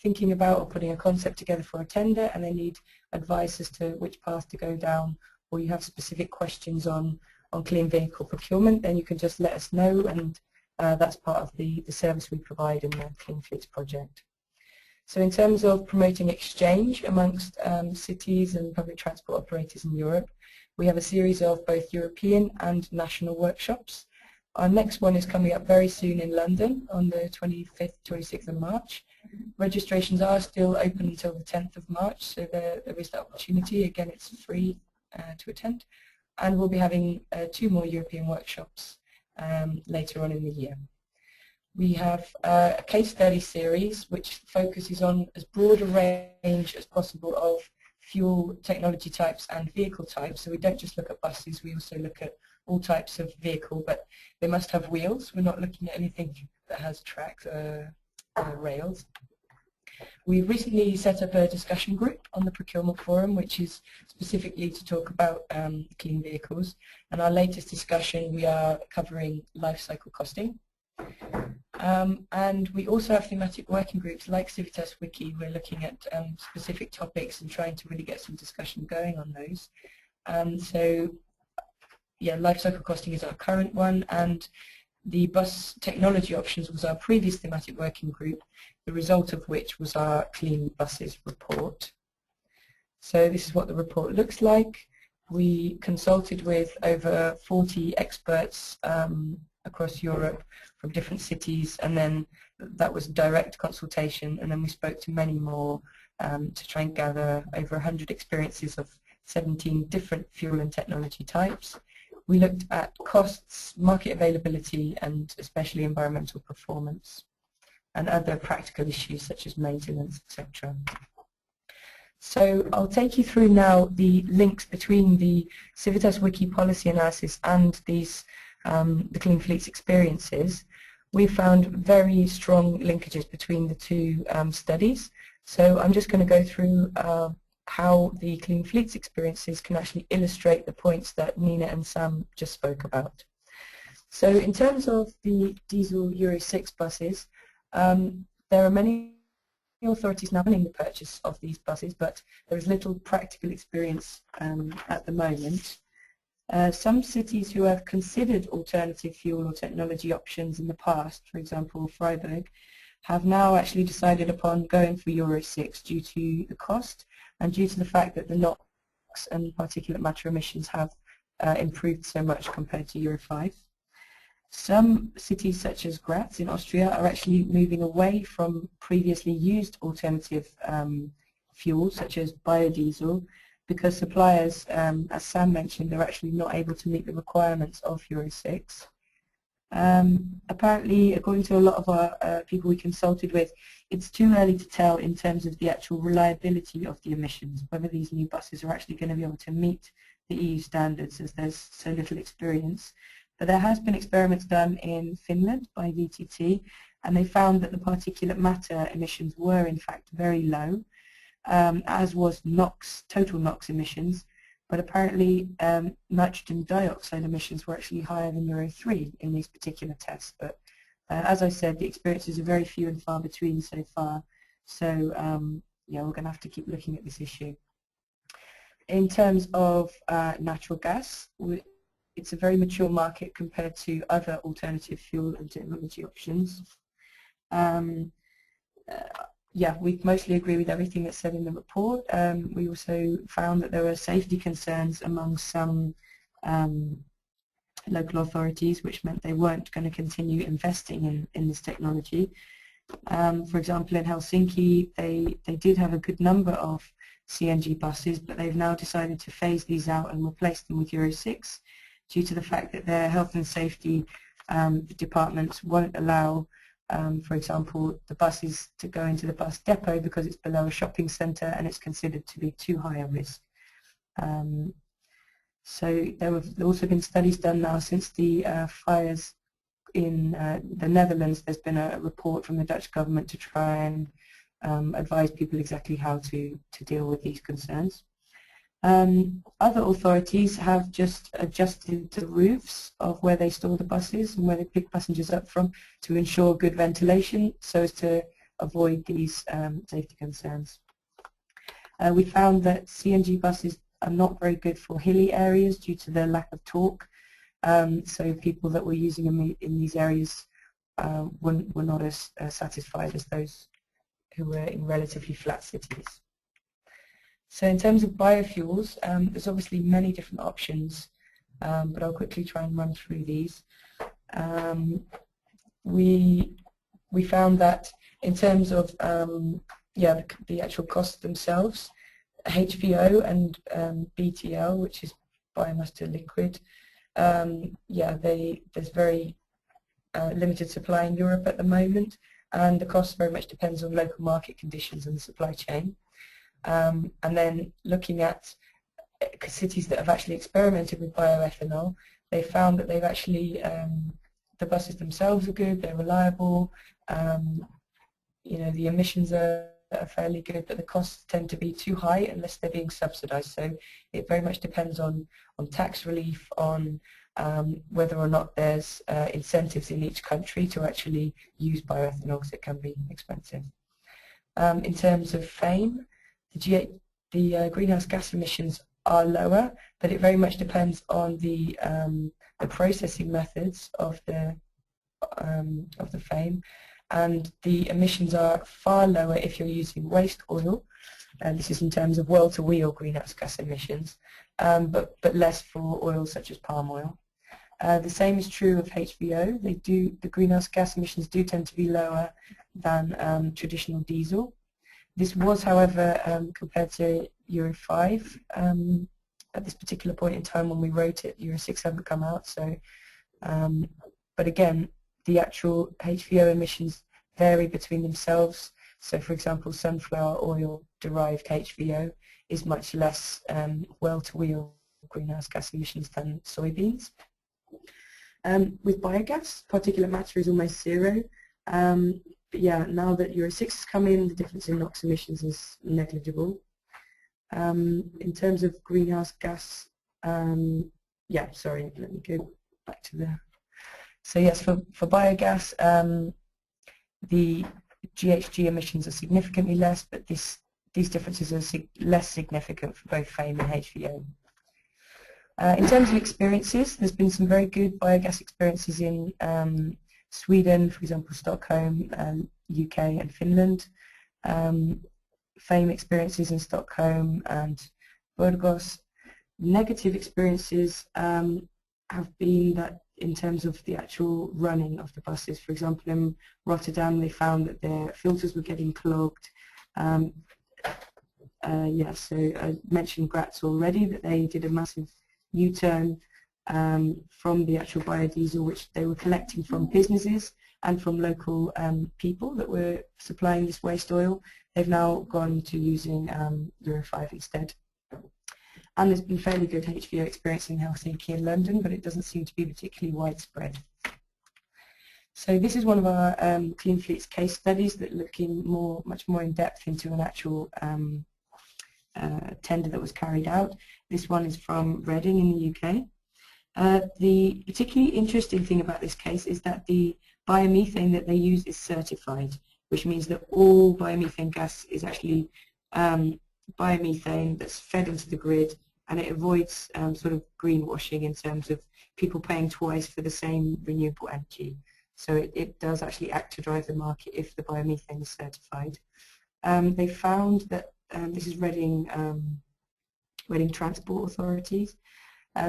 thinking about or putting a concept together for a tender and they need advice as to which path to go down, or you have specific questions on clean vehicle procurement, then you can just let us know, and that's part of the service we provide in the Clean Fleets project. So in terms of promoting exchange amongst cities and public transport operators in Europe, we have a series of both European and national workshops. Our next one is coming up very soon in London on the 25th, 26th of March. Registrations are still open until the 10th of March, so there is that opportunity. Again, it's free to attend. And we'll be having 2 more European workshops later on in the year. We have a case study series which focuses on as broad a range as possible of fuel technology types and vehicle types. So we don't just look at buses, we also look at all types of vehicle, but they must have wheels. We're not looking at anything that has tracks or rails. We've recently set up a discussion group on the procurement forum, which is specifically to talk about clean vehicles. And our latest discussion, we are covering life cycle costing. And we also have thematic working groups like CIVITAS Wiki. We're looking at specific topics and trying to really get some discussion going on those. So, yeah, life cycle costing is our current one, and the bus technology options was our previous thematic working group, the result of which was our Clean Buses report. So this is what the report looks like. We consulted with over 40 experts across Europe from different cities, and then that was direct consultation, and then we spoke to many more to try and gather over 100 experiences of 17 different fuel and technology types. We looked at costs, market availability, and especially environmental performance, and other practical issues such as maintenance, etc. So I'll take you through now the links between the CIVITAS Wiki policy analysis and these the Clean Fleets experiences. We found very strong linkages between the two studies. So I'm just going to go through how the Clean Fleets experiences can actually illustrate the points that Nina and Sam just spoke about. So in terms of the diesel Euro 6 buses, there are many authorities now planning the purchase of these buses, but there is little practical experience at the moment. Some cities who have considered alternative fuel or technology options in the past, for example Freiburg, have now actually decided upon going for Euro 6 due to the cost and due to the fact that the NOx and particulate matter emissions have improved so much compared to Euro 5. Some cities such as Graz in Austria are actually moving away from previously used alternative fuels such as biodiesel, because suppliers, as Sam mentioned, they're actually not able to meet the requirements of Euro 6. Apparently, according to a lot of our people we consulted with, it's too early to tell in terms of the actual reliability of the emissions, whether these new buses are actually going to be able to meet the EU standards, as there's so little experience. But there has been experiments done in Finland by VTT, and they found that the particulate matter emissions were in fact very low, as was NOx, total NOx emissions, but apparently nitrogen dioxide emissions were actually higher than Euro 3 in these particular tests. But as I said, the experiences are very few and far between so far, so yeah, we're going to have to keep looking at this issue. In terms of natural gas, it's a very mature market compared to other alternative fuel and technology options. Yeah, we mostly agree with everything that's said in the report. We also found that there were safety concerns among some local authorities, which meant they weren't going to continue investing in this technology. For example, in Helsinki, they did have a good number of CNG buses, but they've now decided to phase these out and replace them with Euro 6 due to the fact that their health and safety departments won't allow, for example, the buses to go into the bus depot because it's below a shopping centre and it's considered to be too high a risk. So there have also been studies done now since the fires in the Netherlands. There's been a report from the Dutch government to try and advise people exactly how to deal with these concerns. Other authorities have just adjusted the roofs of where they store the buses and where they pick passengers up from to ensure good ventilation so as to avoid these safety concerns. We found that CNG buses are not very good for hilly areas due to their lack of torque, so people that were using them in these areas were not as satisfied as those who were in relatively flat cities. So in terms of biofuels, there's obviously many different options, but I'll quickly try and run through these. We found that in terms of yeah, the actual costs themselves, HVO and BTL, which is biomass to liquid, yeah, there's very limited supply in Europe at the moment, and the cost very much depends on local market conditions and the supply chain. And then looking at cities that have actually experimented with bioethanol, they found that they've actually, the buses themselves are good, they're reliable, you know, the emissions are are fairly good, but the costs tend to be too high unless they're being subsidized. So it very much depends on tax relief, on whether or not there's incentives in each country to actually use bioethanol, because it can be expensive. In terms of FAME, the greenhouse gas emissions are lower, but it very much depends on the processing methods of the FAME, and the emissions are far lower if you're using waste oil, and this is in terms of well-to-wheel greenhouse gas emissions, but less for oils such as palm oil. The same is true of HVO. The greenhouse gas emissions do tend to be lower than traditional diesel. This was, however, compared to Euro 5 at this particular point in time when we wrote it. Euro 6 hadn't come out, so but again, the actual HVO emissions vary between themselves. So, for example, sunflower oil derived HVO is much less well-to-wheel greenhouse gas emissions than soybeans. With biogas, particulate matter is almost zero. But yeah, now that Euro 6 has come in, the difference in NOx emissions is negligible. In terms of greenhouse gas, yeah, sorry, let me go back to the... So yes, for biogas, the GHG emissions are significantly less, but these differences are less significant for both FAME and HVO. In terms of experiences, there's been some very good biogas experiences in Sweden, for example, Stockholm, UK and Finland. FAME experiences in Stockholm and Burgos. Negative experiences have been that in terms of the actual running of the buses. For example, in Rotterdam, they found that their filters were getting clogged. Yeah, so I mentioned Graz already, that they did a massive U-turn from the actual biodiesel, which they were collecting from businesses and from local people that were supplying this waste oil. They've now gone to using Euro 5 instead. And there's been fairly good HVO experience in Helsinki and London, but it doesn't seem to be particularly widespread. So this is one of our Clean Fleets case studies that looking much more in depth into an actual tender that was carried out. This one is from Reading in the UK. The particularly interesting thing about this case is that the biomethane that they use is certified, which means that all biomethane gas is actually biomethane that's fed into the grid, and it avoids sort of greenwashing in terms of people paying twice for the same renewable energy. So it does actually act to drive the market if the biomethane is certified. They found that, this is Reading Transport Authorities,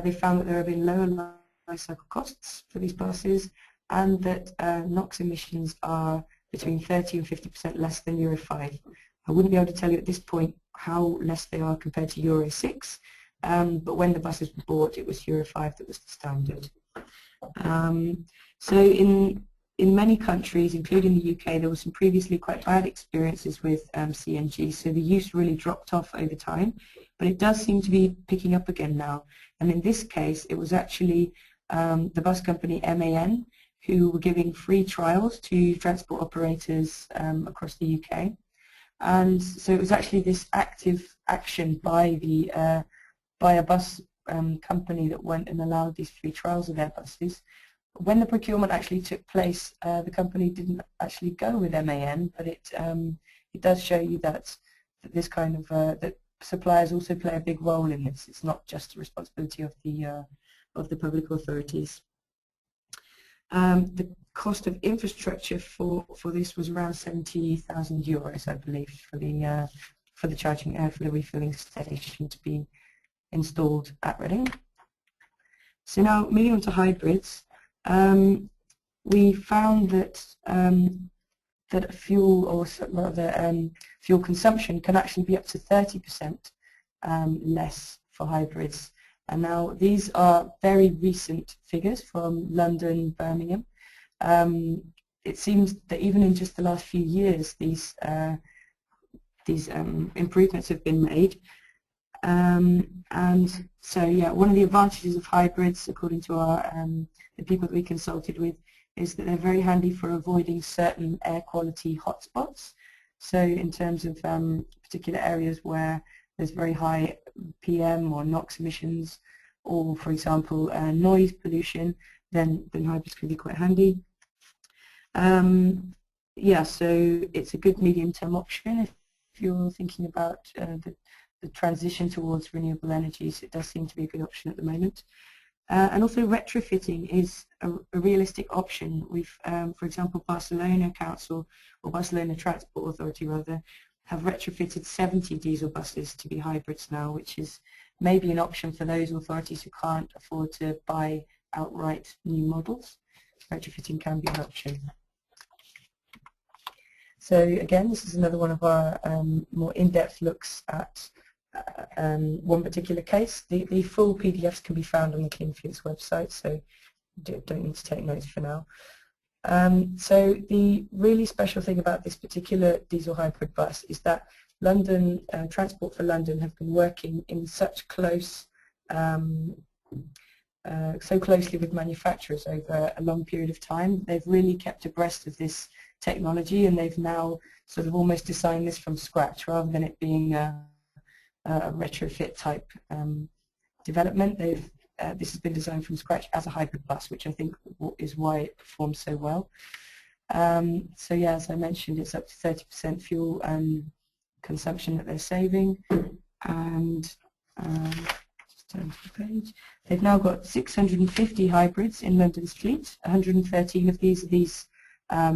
they found that there have been lower life cycle costs for these buses, and that NOx emissions are between 30 and 50% less than Euro 5. I wouldn't be able to tell you at this point how less they are compared to Euro 6, but when the buses were bought, it was Euro 5 that was the standard. So in many countries, including the UK, there were some previously quite bad experiences with CNG, so the use really dropped off over time, but it does seem to be picking up again now. And in this case, it was actually the bus company MAN who were giving free trials to transport operators across the UK. And so it was actually this active action by a bus company that went and allowed these free trials of their buses. When the procurement actually took place, the company didn't actually go with MAN, but it does show you that this kind of that suppliers also play a big role in this. It's not just the responsibility of the public authorities. The cost of infrastructure for this was around €70,000, I believe, for the charging for the refilling station to be installed at Reading. So now moving on to hybrids, we found that that fuel, or rather fuel consumption, can actually be up to 30% less for hybrids. And now these are very recent figures from London, Birmingham. It seems that even in just the last few years, these improvements have been made. And so, yeah, one of the advantages of hybrids, according to our the people that we consulted with, is that they're very handy for avoiding certain air quality hotspots. So in terms of particular areas where there's very high PM or NOx emissions, or for example noise pollution, then hybrids can be quite handy. Yeah, so it's a good medium-term option if you're thinking about the transition towards renewable energies. It does seem to be a good option at the moment. And also retrofitting is a realistic option. We've, for example, Barcelona Council, or Barcelona Transport Authority rather, have retrofitted 70 diesel buses to be hybrids now, which is maybe an option for those authorities who can't afford to buy outright new models. Retrofitting can be an option. So again, this is another one of our more in-depth looks at one particular case. The full PDFs can be found on the Clean Fleets website, so don't need to take notes for now. So the really special thing about this particular diesel hybrid bus is that London Transport for London have been working in such close, so closely with manufacturers over a long period of time. They've really kept abreast of this technology, and they've now sort of almost designed this from scratch rather than it being a retrofit type development. This has been designed from scratch as a hybrid bus, which I think is why it performs so well. So yeah, as I mentioned, it's up to 30% fuel consumption that they're saving, and just turn to the page. They've now got 650 hybrids in London's fleet. 113 of these are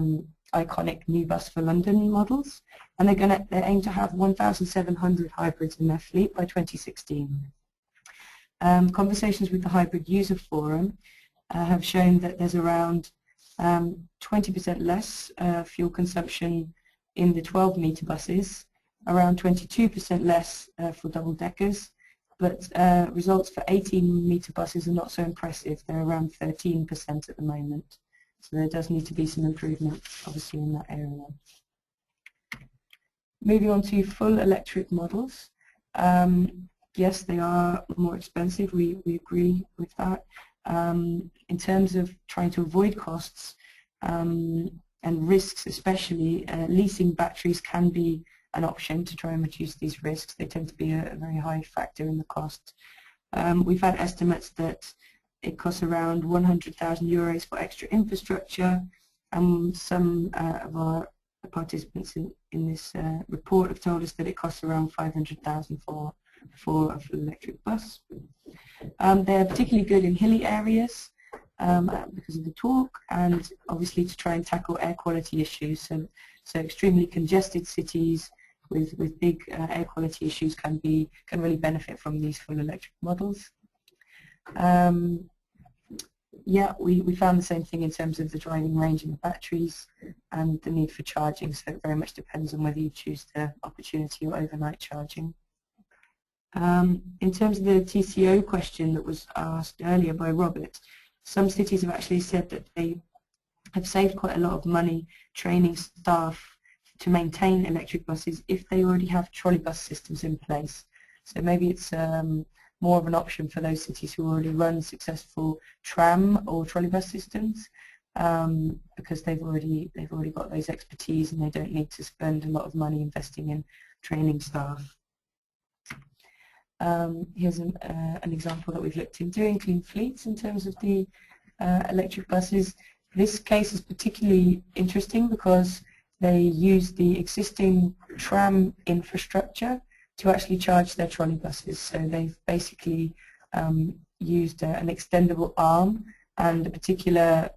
iconic new bus for London models, and they aim to have 1,700 hybrids in their fleet by 2016. Conversations with the Hybrid User Forum have shown that there's around 20% less fuel consumption in the 12-metre buses, around 22% less for double-deckers, but results for 18-metre buses are not so impressive. They're around 13% at the moment. So there does need to be some improvement, obviously, in that area. Moving on to full electric models. Yes, they are more expensive. We agree with that. In terms of trying to avoid costs and risks, especially, leasing batteries can be an option to try and reduce these risks. They tend to be a very high factor in the cost. We've had estimates that it costs around €100,000 for extra infrastructure, and some of our participants in this report have told us that it costs around $500,000 for a full electric bus. They're particularly good in hilly areas because of the torque, and obviously to try and tackle air quality issues. So extremely congested cities with big air quality issues can really benefit from these full electric models. Yeah, we found the same thing in terms of the driving range and the batteries and the need for charging, so it very much depends on whether you choose the opportunity or overnight charging. In terms of the TCO question that was asked earlier by Robert, some cities have actually said that they have saved quite a lot of money training staff to maintain electric buses if they already have trolley bus systems in place. So maybe it's more of an option for those cities who already run successful tram or trolley bus systems, because they've already got those expertise and they don't need to spend a lot of money investing in training staff. Here's an example that we've looked into in Clean Fleets in terms of the electric buses. This case is particularly interesting because they use the existing tram infrastructure to actually charge their trolley buses. So they've basically used an extendable arm and a particular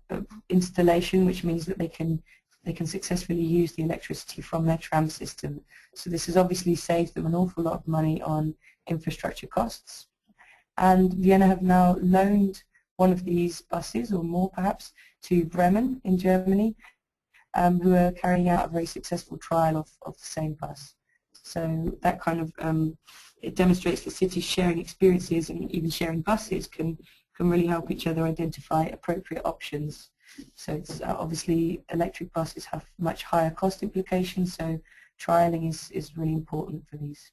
installation, which means that they can successfully use the electricity from their tram system. So this has obviously saved them an awful lot of money on infrastructure costs. And Vienna have now loaned one of these buses, or more perhaps, to Bremen in Germany, who are carrying out a very successful trial of the same bus. So that kind of, it demonstrates that cities sharing experiences and even sharing buses can really help each other identify appropriate options. So it's obviously electric buses have much higher cost implications, so trialing is really important for these.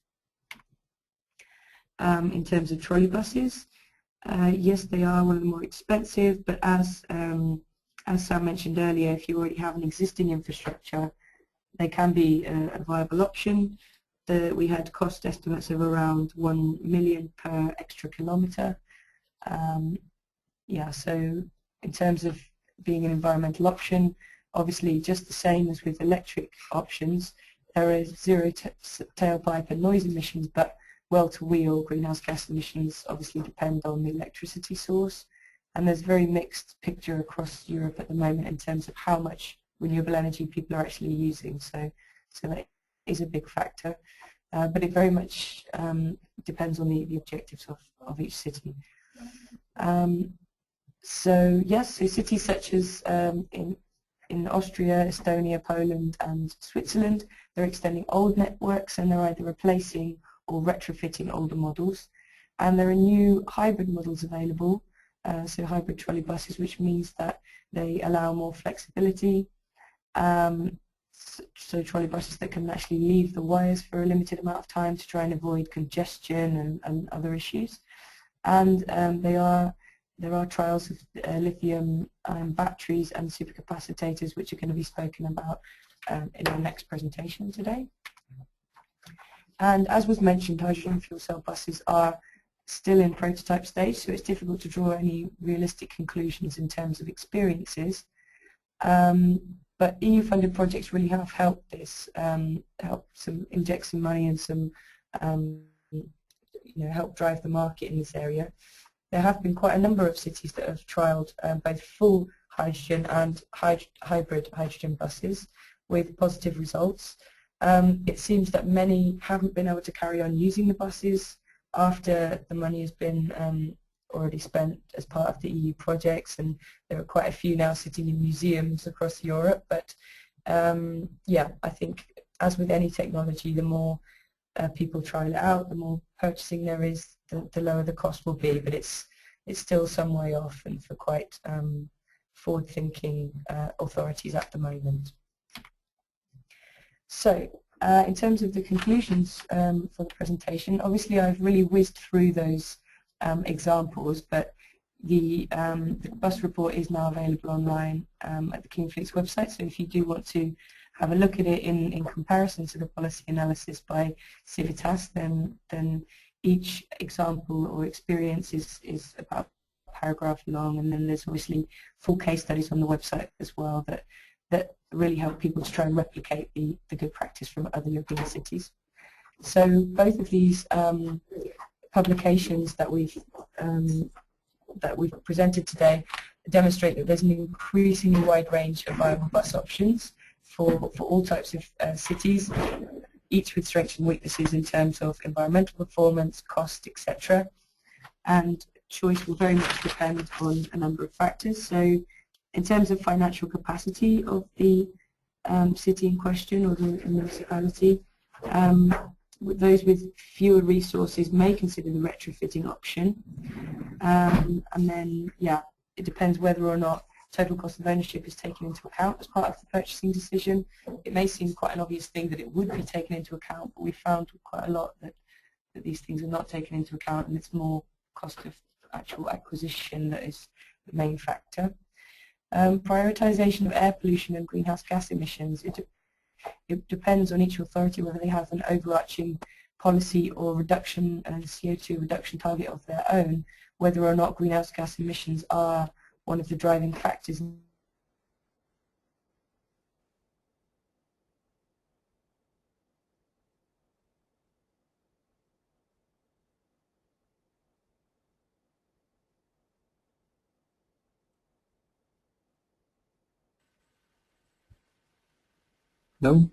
In terms of trolley buses, yes, they are one of the more expensive, but as Sam mentioned earlier, if you already have an existing infrastructure, they can be a viable option. We had cost estimates of around 1 million per extra kilometre. Yeah, so in terms of being an environmental option, obviously just the same as with electric options, there is zero tailpipe and noise emissions, but well-to-wheel greenhouse gas emissions obviously depend on the electricity source, and there's a very mixed picture across Europe at the moment in terms of how much renewable energy people are actually using, so that is a big factor, but it very much depends on the objectives of each city. So yes, so cities such as in Austria, Estonia, Poland and Switzerland, they're extending old networks and they're either replacing or retrofitting older models. And there are new hybrid models available, so hybrid trolley buses, which means that they allow more flexibility. So trolley buses that can actually leave the wires for a limited amount of time to try and avoid congestion and other issues. And there are trials of lithium batteries and supercapacitors, which are going to be spoken about in our next presentation today. And as was mentioned, hydrogen fuel cell buses are still in prototype stage, so it's difficult to draw any realistic conclusions in terms of experiences. But EU-funded projects really have helped this, inject some money and some, help drive the market in this area. There have been quite a number of cities that have trialled both full hydrogen and hybrid hydrogen buses with positive results. It seems that many haven't been able to carry on using the buses after the money has been already spent as part of the EU projects, and there are quite a few now sitting in museums across Europe. But yeah, I think as with any technology, the more people trial it out, the more purchasing there is, the lower the cost will be. But it's still some way off, and for quite forward-thinking authorities at the moment. So in terms of the conclusions for the presentation, obviously I've really whizzed through those examples, but the bus report is now available online at the Clean Fleets website, so if you do want to have a look at it in comparison to the policy analysis by CIVITAS, then each example or experience is about a paragraph long, and then there's obviously full case studies on the website as well that really help people to try and replicate the good practice from other European cities. So both of these publications that we've presented today demonstrate that there's an increasingly wide range of viable bus options for all types of cities, each with strengths and weaknesses in terms of environmental performance, cost, etc. And choice will very much depend on a number of factors. So in terms of financial capacity of the city in question or the municipality, those with fewer resources may consider the retrofitting option. And then, yeah, it depends whether or not total cost of ownership is taken into account as part of the purchasing decision. It may seem quite an obvious thing that it would be taken into account, but we found quite a lot that these things are not taken into account, and it's more cost of actual acquisition that is the main factor. Prioritization of air pollution and greenhouse gas emissions. It depends on each authority whether they have an overarching policy or reduction and CO2 reduction target of their own, whether or not greenhouse gas emissions are one of the driving factors. No?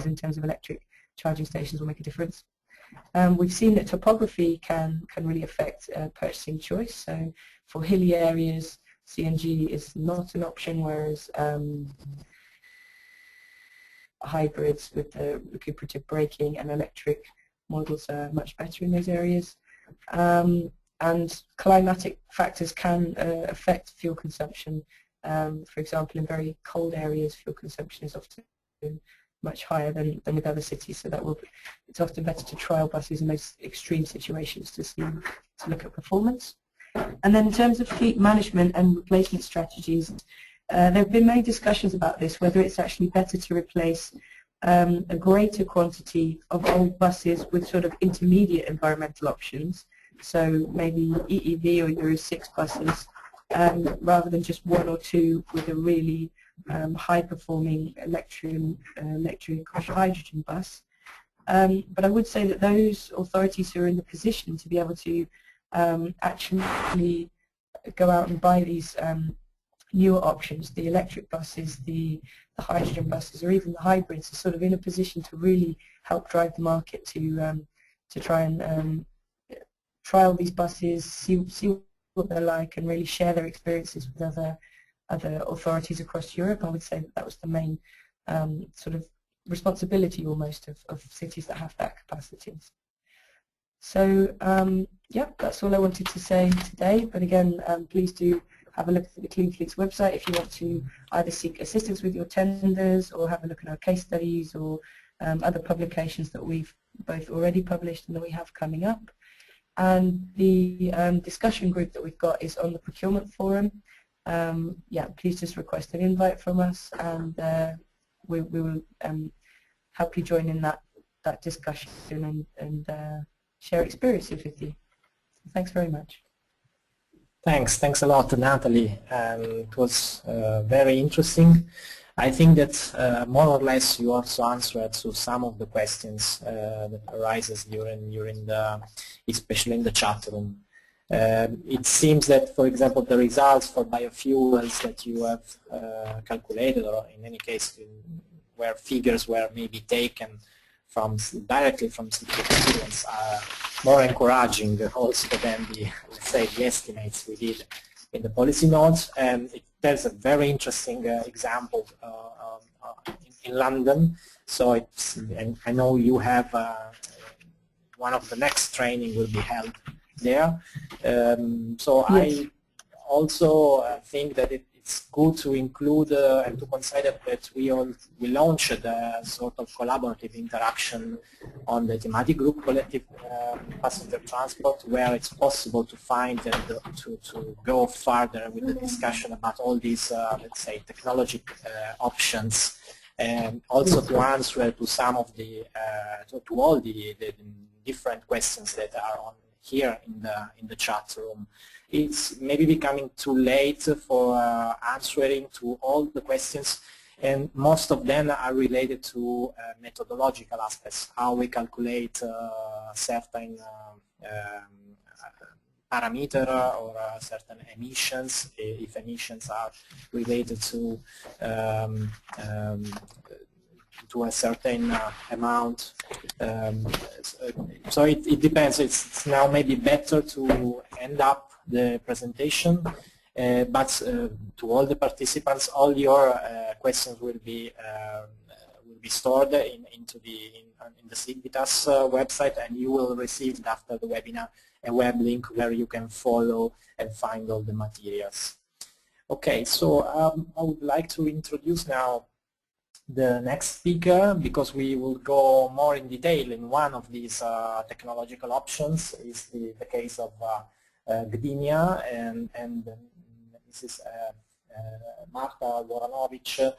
In terms of electric charging stations will make a difference. We've seen that topography can really affect purchasing choice. So for hilly areas, CNG is not an option, whereas hybrids with the recuperative braking and electric models are much better in those areas. And climatic factors can affect fuel consumption. For example, in very cold areas, fuel consumption is often much higher than with other cities. So that it's often better to trial buses in those extreme situations to look at performance. And then in terms of fleet management and replacement strategies, there have been many discussions about this, whether it's actually better to replace a greater quantity of old buses with sort of intermediate environmental options, so maybe EEV or Euro 6 buses, rather than just one or two with a really high-performing electric hydrogen bus. But I would say that those authorities who are in the position to be able to actually go out and buy these newer options, the electric buses, the hydrogen buses, or even the hybrids, are sort of in a position to really help drive the market to try and trial these buses, see what they're like, and really share their experiences with other authorities across Europe. I would say that was the main sort of responsibility almost of cities that have that capacity. So yeah, that's all I wanted to say today. But again, please do have a look at the Clean Fleets website if you want to either seek assistance with your tenders or have a look at our case studies or other publications that we've both already published and that we have coming up. And the discussion group that we've got is on the procurement forum. Yeah, please just request an invite from us, and we will help you join in that discussion and share experiences with you. Thanks very much. Thanks a lot, Natalie. It was very interesting. I think that more or less you also answered to some of the questions that arises during the, especially in the chat room. It seems that, for example, the results for biofuels that you have calculated, or in any case where figures were maybe taken directly from city experience, are more encouraging also than the, let's say, the estimates we did in the policy notes. And there's a very interesting example in London. So and I know you have one of the next training will be held there. So yes. I also think that it's good to include and to consider that we launched a sort of collaborative interaction on the thematic group collective passenger transport, where it's possible to find and to go further with the discussion about all these, let's say, technology options, and also to answer to some of the, to all the different questions that are on here in the chat room. It's maybe becoming too late for answering to all the questions, and most of them are related to methodological aspects, how we calculate certain parameter or certain emissions, if emissions are related to a certain amount. So it depends. It's now maybe better to end up the presentation, but to all the participants, all your questions will be stored in the CIVITAS website, and you will receive after the webinar a web link where you can follow and find all the materials. Okay, so I would like to introduce now the next speaker, because we will go more in detail in one of these technological options. Is the case of Gdynia, and Mrs. Marta Goranovic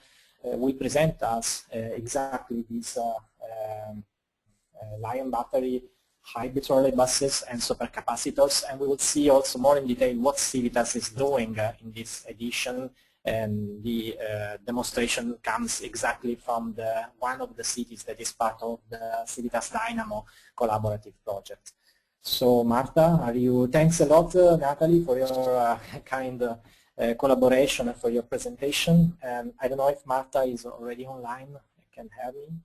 will present us exactly these Lion battery hybrid trolley buses and supercapacitors, and we will see also more in detail what CIVITAS is doing in this edition, and the demonstration comes exactly from one of the cities that is part of the CIVITAS Dynamo collaborative project. So Marta, thanks a lot, Natalie, for your kind collaboration and for your presentation. And I don't know if Marta is already online, can hear me.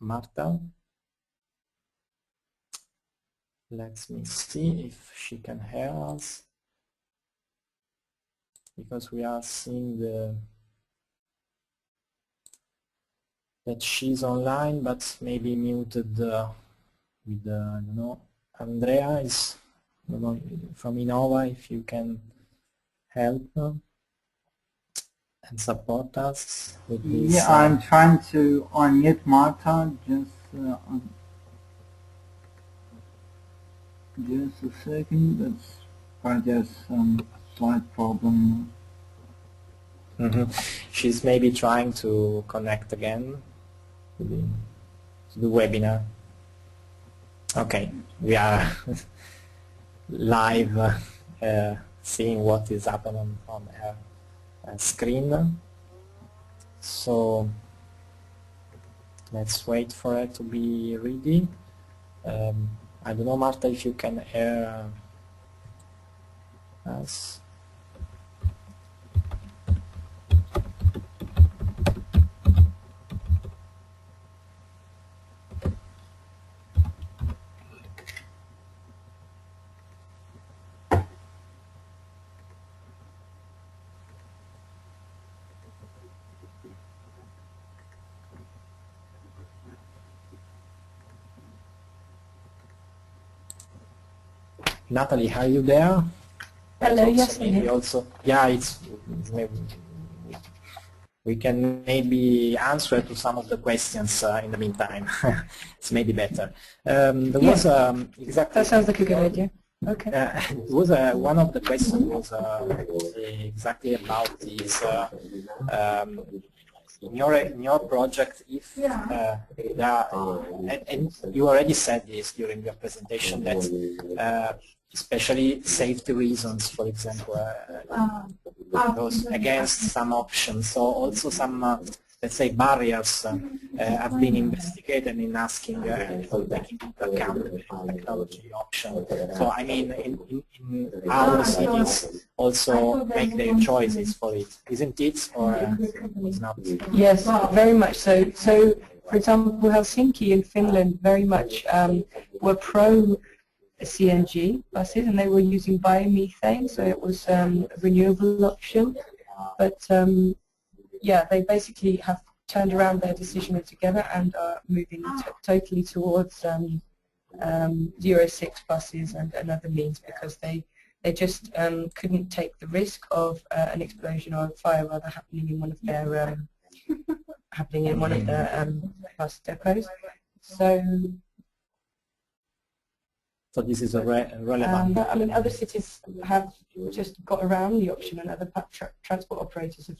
Marta, let me see if she can hear us, because we are seeing that she's online but maybe muted with I don't know, Andrea is, I don't know, from Innova, if you can help. and support us with this. Yeah, I'm trying to unmute Marta. Just a second. That's probably there's some slight problem. She's maybe trying to connect again to the webinar. Okay, we are live seeing what is happening on her screen. So let's wait for her to be ready. I don't know, Marta, if you can hear us. Natalie, are you there? Hello, yes. Maybe also, yeah, it's maybe we can maybe answer to some of the questions in the meantime. It's maybe better. There was exactly. That sounds like a good idea. Okay. It was one of the questions was exactly about this. In your project, if there are, and you already said this during your presentation, that especially safety reasons, for example, goes against some options. So also some, let's say, barriers have been investigated in asking for taking into account the technology option. So I mean, in our cities also make their choices for it, isn't it, or is not? Yes, very much so. So, for example, Helsinki in Finland very much were pro CNG buses, and they were using biomethane, so it was a renewable option. But yeah, they basically have turned around their decision altogether and are moving totally towards Euro 6 buses and other means, because they just couldn't take the risk of an explosion or a fire rather happening in one of their bus depots. So this is a relevant. I mean, other cities have just got around the option, and other transport operators have.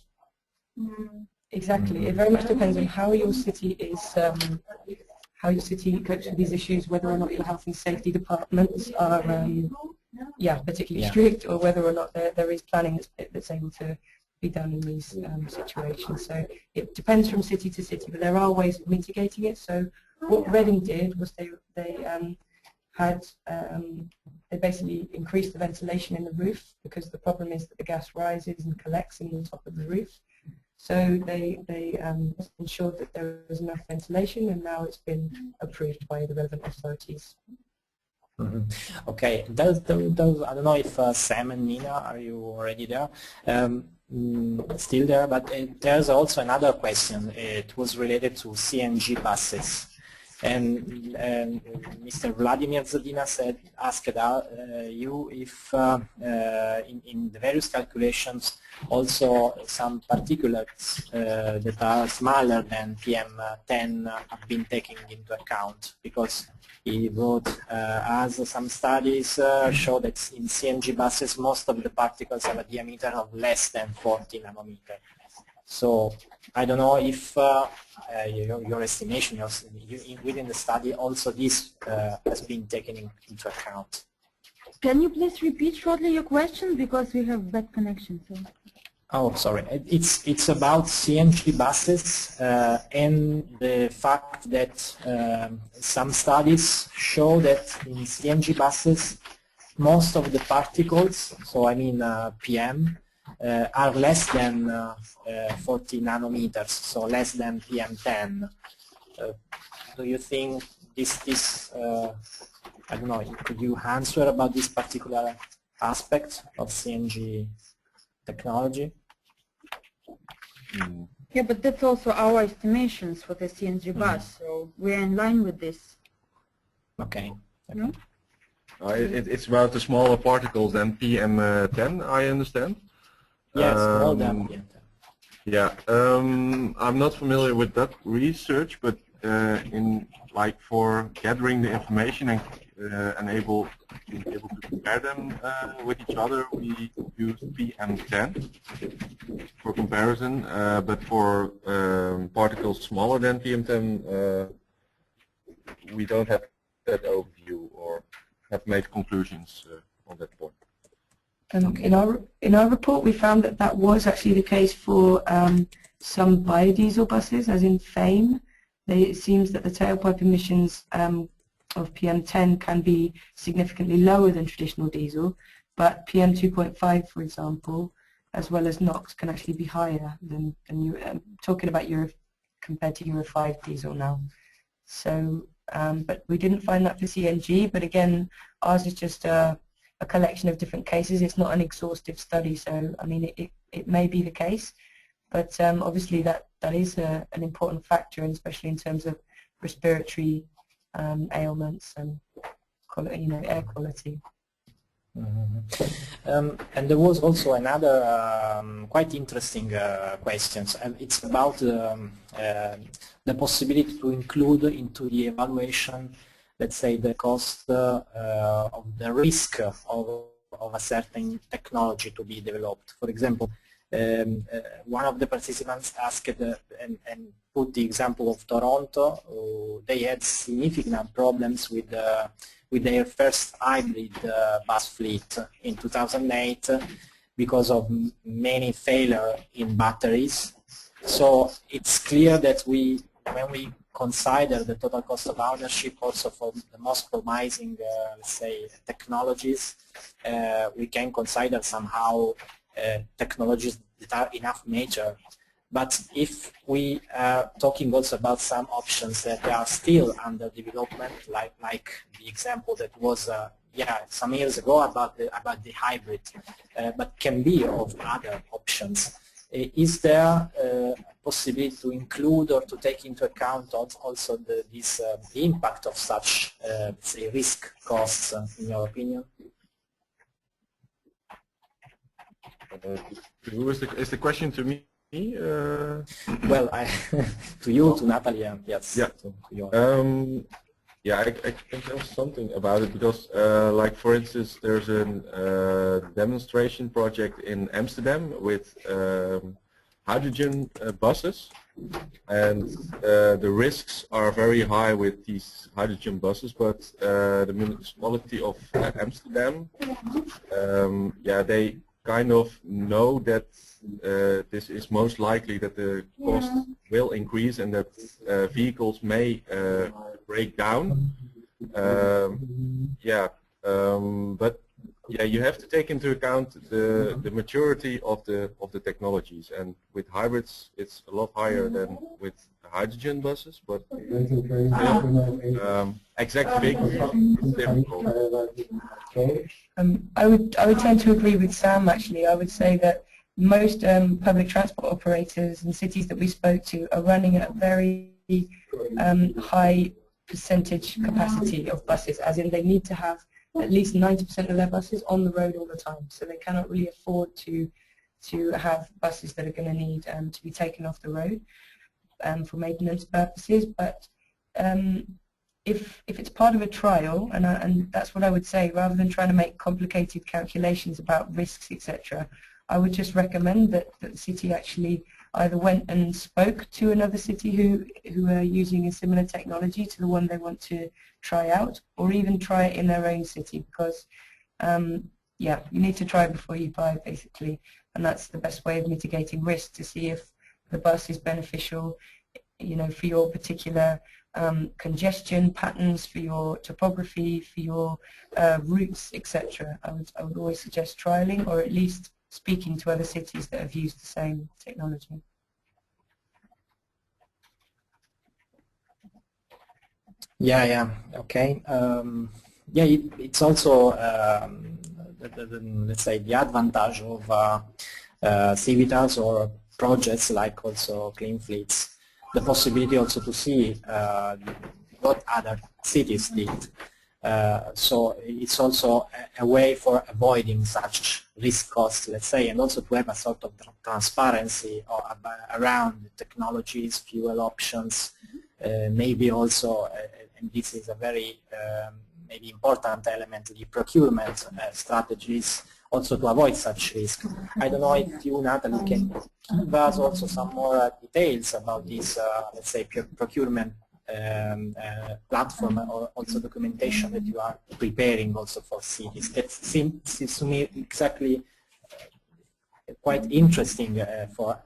Exactly. It very much depends on how your city is, how your city copes with these issues, whether or not your health and safety departments are, particularly strict, or whether or not there is planning that's able to be done in these situations. So it depends from city to city, but there are ways of mitigating it. So what Reading did was they basically increased the ventilation in the roof, because the problem is that the gas rises and collects in the top of the roof. So they ensured that there was enough ventilation, and now it's been approved by the relevant authorities. Okay, I don't know if Sam and Nina, are you already there? Still there, but there's also another question. It was related to CNG buses. And Mr. Vladimir Zadina asked you if in the various calculations also some particulates that are smaller than PM10 have been taken into account, because he wrote, as some studies show that in CNG buses most of the particles have a diameter of less than 40 nanometers. So I don't know if your estimation within the study also this has been taken into account. Can you please repeat shortly your question, because we have bad connection. So. Oh, sorry. It's about CNG buses and the fact that some studies show that in CNG buses most of the particles, so I mean PM, are less than 40 nanometers, so less than PM10. Do you think this I don't know, could you answer about this particular aspect of CNG technology? Yeah, but that's also our estimations for the CNG bus, so we're in line with this. Okay. No? It's about the smaller particles than PM10, I understand. Yes, more than PM10. Yeah, I'm not familiar with that research, but for gathering the information and able to compare them with each other, we use PM10 for comparison. But for particles smaller than PM10, we don't have that overview or have made conclusions on that point. In our report, we found that that was actually the case for some biodiesel buses, as in FAME. It seems that the tailpipe emissions of PM10 can be significantly lower than traditional diesel, but PM2.5, for example, as well as NOx, can actually be higher than talking about compared to Euro 5 diesel now. So, but we didn't find that for CNG. But again, ours is just a collection of different cases. It's not an exhaustive study, so I mean it may be the case, but obviously that is an important factor, and especially in terms of respiratory ailments and quality, air quality. Mm-hmm. And there was also another quite interesting question. It's about the possibility to include into the evaluation, let's say, the cost of the risk of a certain technology to be developed. For example, one of the participants asked and put the example of Toronto. They had significant problems with their first hybrid bus fleet in 2008 because of many failures in batteries. So it's clear that when we consider the total cost of ownership also for the most promising, let's say, technologies, we can consider somehow technologies that are enough mature. But if we are talking also about some options that are still under development, like the example that was some years ago about the hybrid, but can be of other options, is there a possibility to include or to take into account also the impact of such say risk costs, in your opinion? Is the question to me? Well, to you, to Natalie, yes. Yeah. To you. Yeah, I can tell something about it because, like for instance, there's a demonstration project in Amsterdam with hydrogen buses, and the risks are very high with these hydrogen buses. But the municipality of Amsterdam, they kind of know that this is most likely that the cost will increase and that vehicles may break down. But you have to take into account the maturity of the technologies, and with hybrids it's a lot higher than with hydrogen buses, but exact figures is difficult. I would tend to agree with Sam. Actually, I would say that most public transport operators and cities that we spoke to are running at a very high percentage capacity of buses, as in they need to have at least 90% of their buses on the road all the time. So they cannot really afford to have buses that are going to need to be taken off the road for maintenance purposes. But if it's part of a trial, and that's what I would say, rather than trying to make complicated calculations about risks, etc., I would just recommend that the city actually either went and spoke to another city who are using a similar technology to the one they want to try out, or even try it in their own city, because you need to try before you buy, basically, and that's the best way of mitigating risk, to see if the bus is beneficial, for your particular congestion patterns, for your topography, for your routes, etc. I would always suggest trialing, or at least speaking to other cities that have used the same technology. Okay. It's also let's say the advantage of CIVITAS or projects like also Clean Fleets, the possibility also to see what other cities did. So it's also a way for avoiding such risk cost, let's say, and also to have a sort of transparency around technologies, fuel options, maybe also, and this is a very maybe important element, the procurement strategies, also to avoid such risk. I don't know if you, Natalie, can give us also some more details about this, let's say, procurement platform, or also documentation that you are preparing also for cities. That seems to me exactly quite interesting for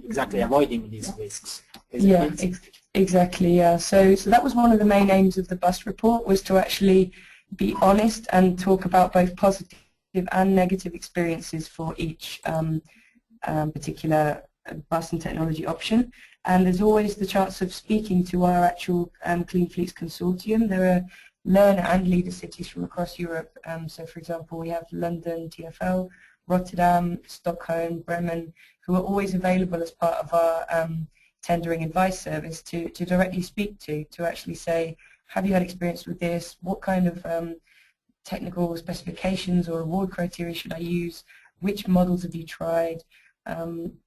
exactly avoiding these risks. Exactly. Yeah. So that was one of the main aims of the BUS report, was to actually be honest and talk about both positive and negative experiences for each particular bus and technology option. And there's always the chance of speaking to our actual Clean Fleets consortium. There are learner and leader cities from across Europe. So for example, we have London, TfL, Rotterdam, Stockholm, Bremen, who are always available as part of our tendering advice service to directly speak to actually say, have you had experience with this? What kind of technical specifications or award criteria should I use? Which models have you tried?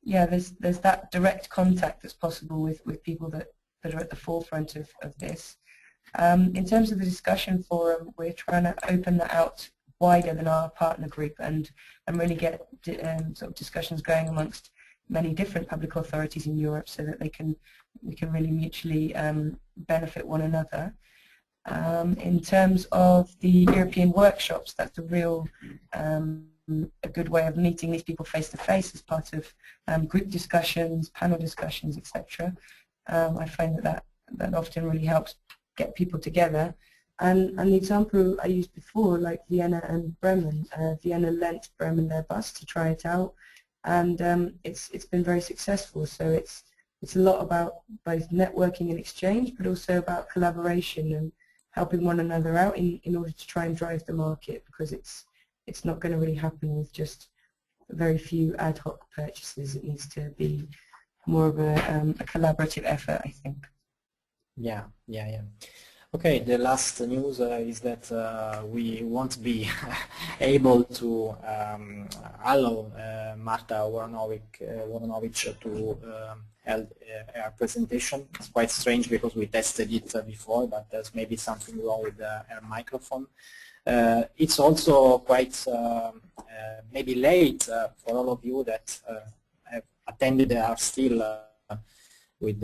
Yeah, there's that direct contact that's possible with people that are at the forefront of this. In terms of the discussion forum, we're trying to open that out wider than our partner group and really get sort of discussions going amongst many different public authorities in Europe, so that we can really mutually benefit one another. In terms of the European workshops, that's a real a good way of meeting these people face to face as part of group discussions, panel discussions, etc. I find that often really helps get people together. And the example I used before, like Vienna and Bremen, Vienna lent Bremen their bus to try it out, and it's been very successful. So it's a lot about both networking and exchange, but also about collaboration and helping one another out in order to try and drive the market, because it's not going to really happen with just very few ad hoc purchases. It needs to be more of a collaborative effort, I think. Yeah. Okay, the last news is that we won't be able to allow Marta Woronovic to hold her presentation. It's quite strange because we tested it before, but there's maybe something wrong with her microphone. It's also quite maybe late for all of you that have attended and are still with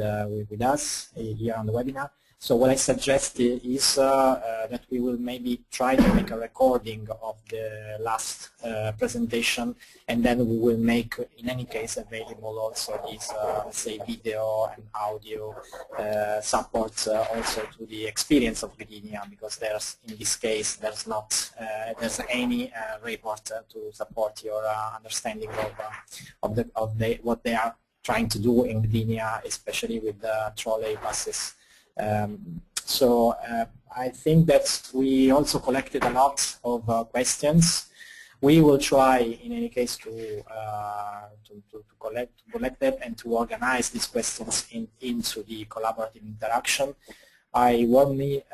us here on the webinar. So what I suggest is that we will maybe try to make a recording of the last presentation, and then we will make, in any case, available also this, let's say, video and audio support also to the experience of Gdynia, because there's, in this case, there's not there's any report to support your understanding of what they are trying to do in Gdynia, especially with the trolley buses. So I think that we also collected a lot of questions. We will try, in any case, to collect them and to organize these questions into the collaborative interaction. I warmly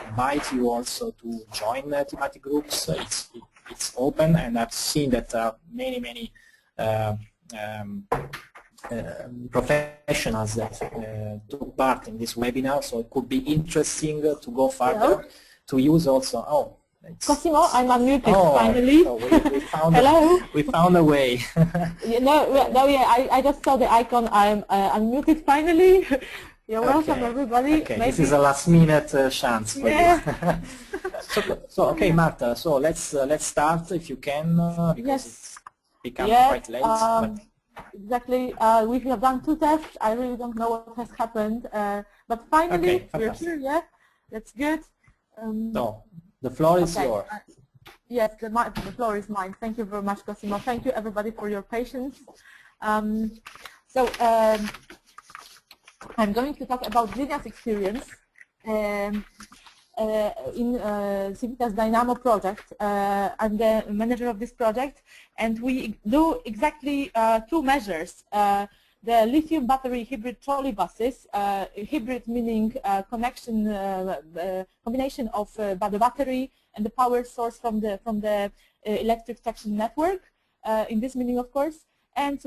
invite you also to join thematic groups. It's open, and I've seen that many professionals that took part in this webinar, so it could be interesting to go further, to use also. Oh, Cosimo, I'm unmuted finally. So we found Hello. We found a way. I just saw the icon. I'm unmuted finally. You're welcome, everybody. Okay, this is a last-minute chance for you. So okay, Marta. So let's start if you can, because it's become quite late. But exactly. We have done 2 tests. I really don't know what has happened, but finally we're here. Yeah, that's good. So the floor is yours. Yes, the floor is mine. Thank you very much, Cosimo. Thank you, everybody, for your patience. I'm going to talk about Gdynia's experience in CIVITAS Dynamo project. I'm the manager of this project, and we do exactly 2 measures. The lithium battery hybrid trolley buses, hybrid meaning combination of the battery and the power source from the electric traction network, in this meaning of course, and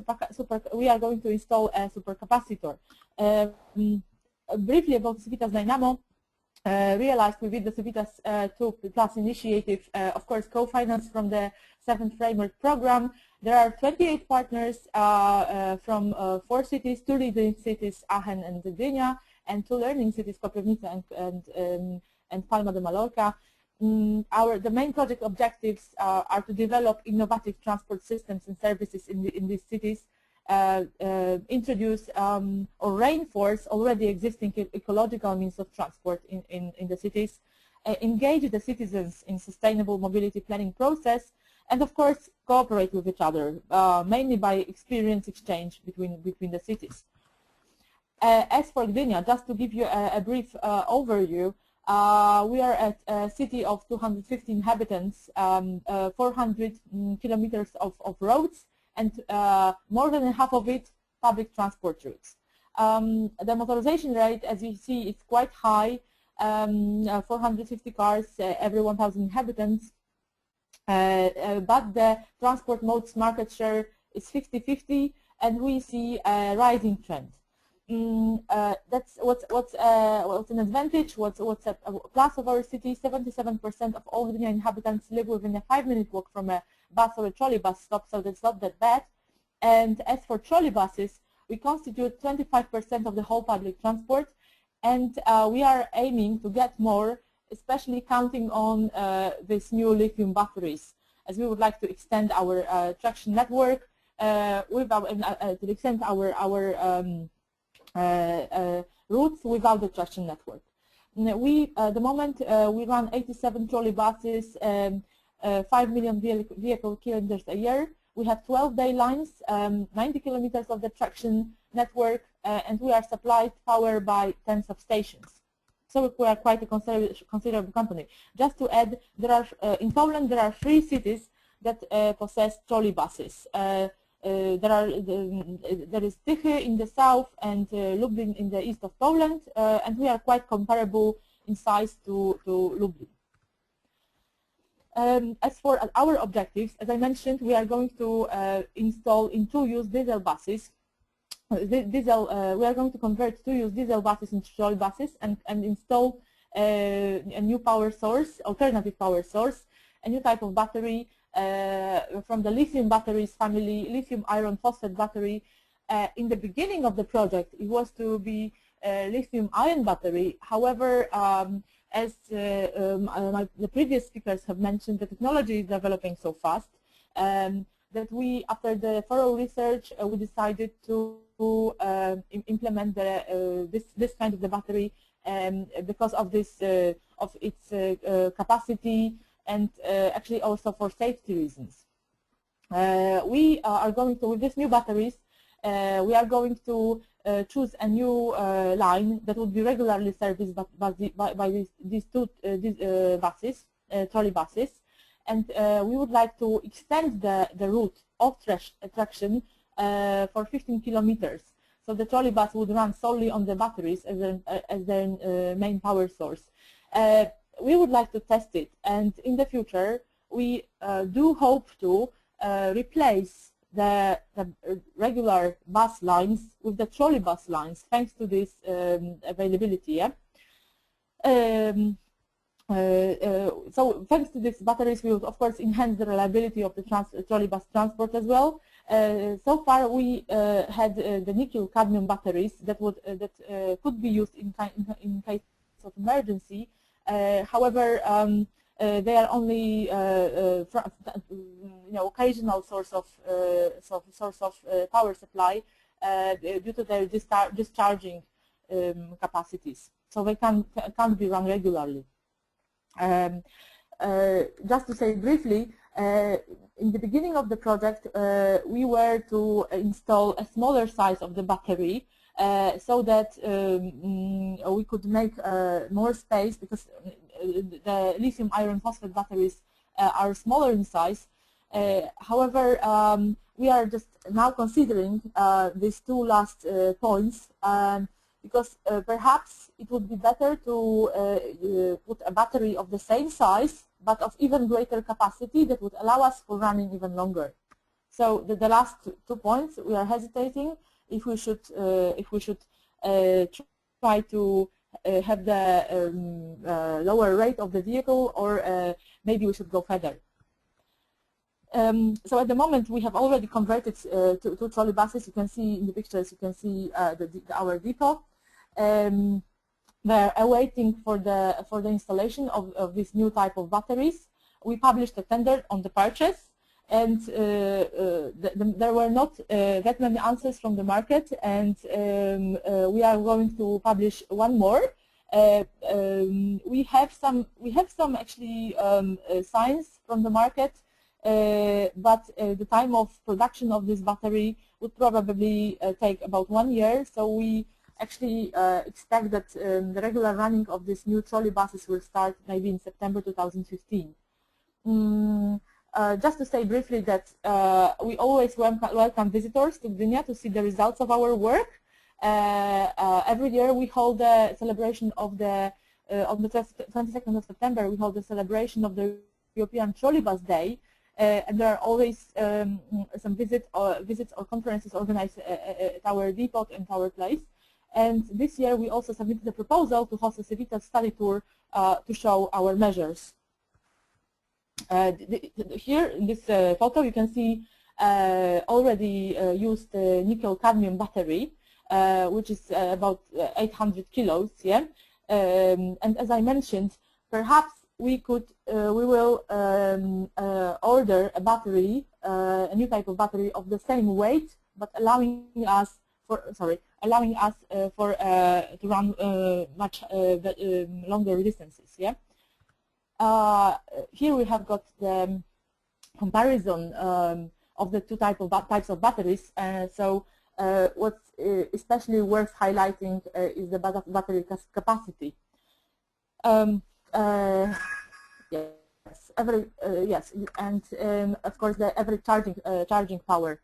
we are going to install a supercapacitor. Briefly about Civitas Dynamo, realized we did the Civitas 2+ initiative, of course co-financed from the 7th Framework Program. There are 28 partners from 4 cities, 2 leading cities, Aachen and Gdynia, and 2 learning cities, Kopernica and Palma de Mallorca. The main project objectives are to develop innovative transport systems and services in these cities, introduce or reinforce already existing ecological means of transport in the cities, engage the citizens in sustainable mobility planning process, and of course cooperate with each other, mainly by experience exchange between the cities. As for Gdynia, just to give you a brief overview, we are at a city of 250 inhabitants, 400 kilometers of roads, and more than half of it public transport routes. The motorization rate, as you see, is quite high, 450 cars every 1,000 inhabitants, but the transport modes market share is 50-50, and we see a rising trend. That's what's an advantage. What's a plus of our city? 77% of all Gdynia inhabitants live within a 5-minute walk from a bus or a trolley bus stop, so that's not that bad. And as for trolley buses, we constitute 25% of the whole public transport, and we are aiming to get more, especially counting on these new lithium batteries, as we would like to extend our traction network to extend our routes without the traction network. At the moment, we run 87 trolley buses, 5 million vehicle kilometers a year. We have 12-day lines, 90 kilometers of the traction network, and we are supplied power by 10 substations. So we are quite a considerable company. Just to add, in Poland there are 3 cities that possess trolley buses. There is Tychy in the south and Lublin in the east of Poland, and we are quite comparable in size to Lublin. As for our objectives, as I mentioned, we are going to install in 2-use diesel buses. We are going to convert 2-use diesel buses into trolley buses and install a new power source, alternative power source, a new type of battery from the lithium batteries family, lithium iron phosphate battery. In the beginning of the project, it was to be a lithium ion battery. However, as the previous speakers have mentioned, the technology is developing so fast that we, after the thorough research, we decided to implement this kind of the battery because of this of its capacity, and actually also for safety reasons. We are going to, with these new batteries, we are going to choose a new line that would be regularly serviced by these 2 buses, trolley buses, and we would like to extend the route of traction for 15 kilometers. So the trolley bus would run solely on the batteries as their main power source. We would like to test it, and in the future we do hope to replace the regular bus lines with the trolley bus lines, thanks to this availability. Yeah? So thanks to these batteries, we will of course enhance the reliability of the trolley bus transport as well. So far we had the nickel cadmium batteries that could be used in case of emergency. However, they are only occasional source of power supply due to their discharging capacities. So they can't be run regularly. Just to say briefly, in the beginning of the project, we were to install a smaller size of the battery so that we could make more space, because the lithium iron phosphate batteries are smaller in size. However, we are just now considering these 2 last points, because perhaps it would be better to put a battery of the same size but of even greater capacity that would allow us for running even longer. So the last 2 points, we are hesitating if we should try to have the lower rate of the vehicle, or maybe we should go further. So at the moment we have already converted to trolley buses. You can see in the pictures, you can see our depot. They're awaiting for the installation of this new type of batteries. We published a tender on the purchase, and there were not that many answers from the market, and we are going to publish one more. We have some actually signs from the market, but the time of production of this battery would probably take about 1 year. So we actually expect that the regular running of these new trolley buses will start maybe in September 2015. Just to say briefly that we always welcome visitors to Gdynia to see the results of our work. Every year we hold a celebration of the on the 22nd of September. We hold a celebration of the European Trolley Bus Day, and there are always some visits or conferences organized at our depot and our place. And this year we also submitted a proposal to host a CIVITAS study tour to show our measures. Here in this photo you can see already used nickel-cadmium battery, which is about 800 kilos. Yeah, and as I mentioned, perhaps we will order a battery, a new type of battery of the same weight, but allowing us to run much longer distances. Yeah. Here we have got the comparison of the two types of batteries. So what's especially worth highlighting is the battery capacity. Yes, and of course the average charging power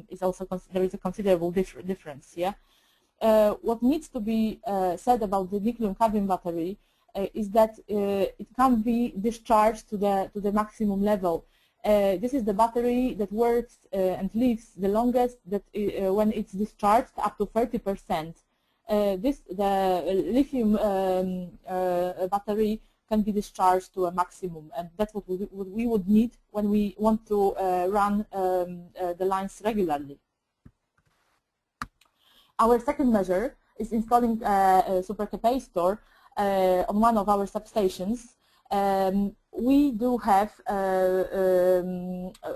is also there is a considerable difference. Yeah. What needs to be said about the nickel-cadmium battery is that it can be discharged to the maximum level. This is the battery that works and lives the longest when it's discharged up to 30%. The lithium battery can be discharged to a maximum, and that's what we would need when we want to run the lines regularly. Our second measure is installing a supercapacitor on one of our substations. We do have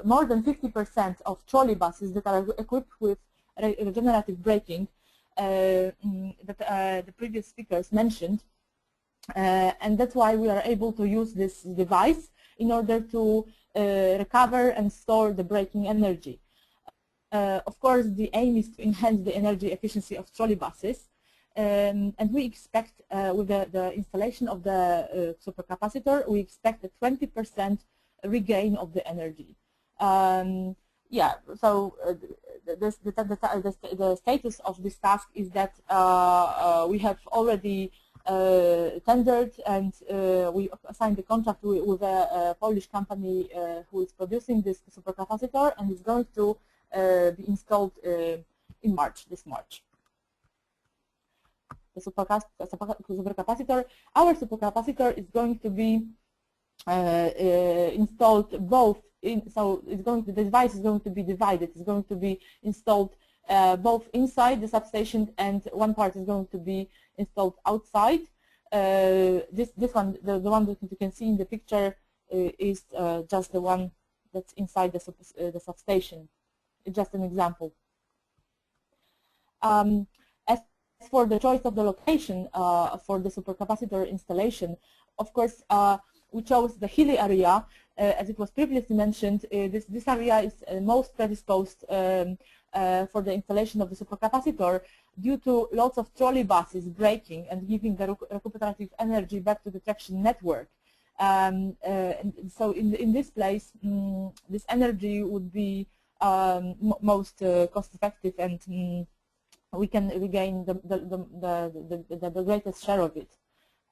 more than 50% of trolley buses that are equipped with regenerative braking that the previous speakers mentioned, and that's why we are able to use this device in order to recover and store the braking energy. Of course, the aim is to enhance the energy efficiency of trolley buses, and we expect with the installation of the supercapacitor, we expect a 20% regain of the energy. Yeah, so the status of this task is that we have already tendered, and we signed the contract with a Polish company who is producing this supercapacitor, and it's going to be installed in March, this March. The supercapacitor, our supercapacitor is going to be installed both in, so it's going to, the device is going to be divided. It's going to be installed both inside the substation, and one part is going to be installed outside. This one, the one that you can see in the picture, is just the one that's inside the substation. It's just an example. As for the choice of the location for the supercapacitor installation, of course, we chose the hilly area. As it was previously mentioned, this area is most predisposed for the installation of the supercapacitor due to lots of trolley buses braking and giving the recuperative energy back to the traction network. And so in this place, this energy would be most cost effective, and we can regain the greatest share of it.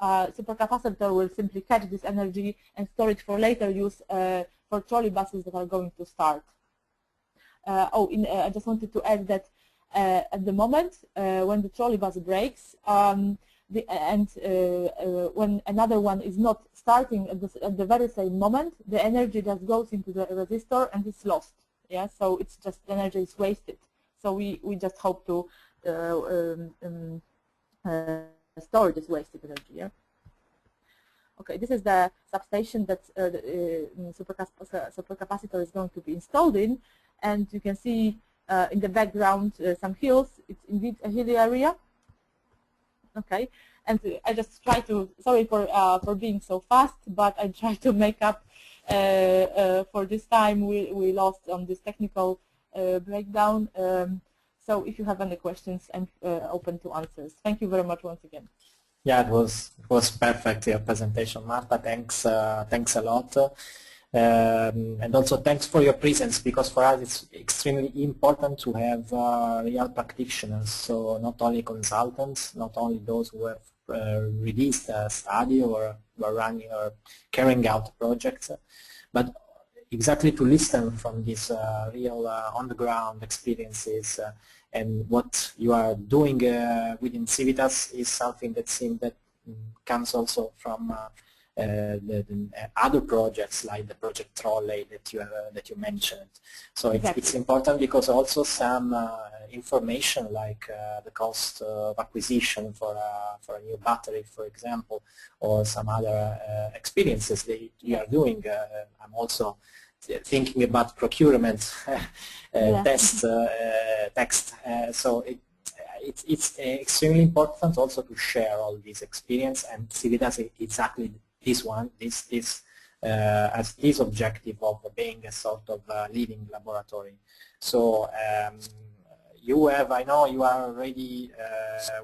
supercapacitor will simply catch this energy and store it for later use for trolley buses that are going to start. I just wanted to add that at the moment when the trolley bus breaks, when another one is not starting at the very same moment, the energy just goes into the resistor and it's lost. Yeah, so it's just the energy is wasted. So we just hope to store this wasted energy. Yeah. Okay, this is the substation that the supercapacitor is going to be installed in, and you can see in the background some hills. It's indeed a hilly area. Okay, and I just try to, sorry for being so fast, but I try to make up for this time we lost on this technical breakdown. So if you have any questions, I'm open to answers. Thank you very much once again. Yeah, it was perfect, your presentation, Marta. Thanks a lot. And also thanks for your presence, because for us it's extremely important to have real practitioners, so not only consultants, not only those who have released a study or were running or carrying out projects, but exactly to listen from these real on-the-ground experiences. And what you are doing within CIVITAS is something that seems that comes also from the other projects like the project Trolley that you mentioned. So it's important because also some information like the cost of acquisition for a new battery, for example, or some other experiences that you are doing. I'm also thinking about procurement text. So it's extremely important also to share all this experience, and CIVITAS exactly this one, as this objective of being a sort of living laboratory. So you have, I know you are already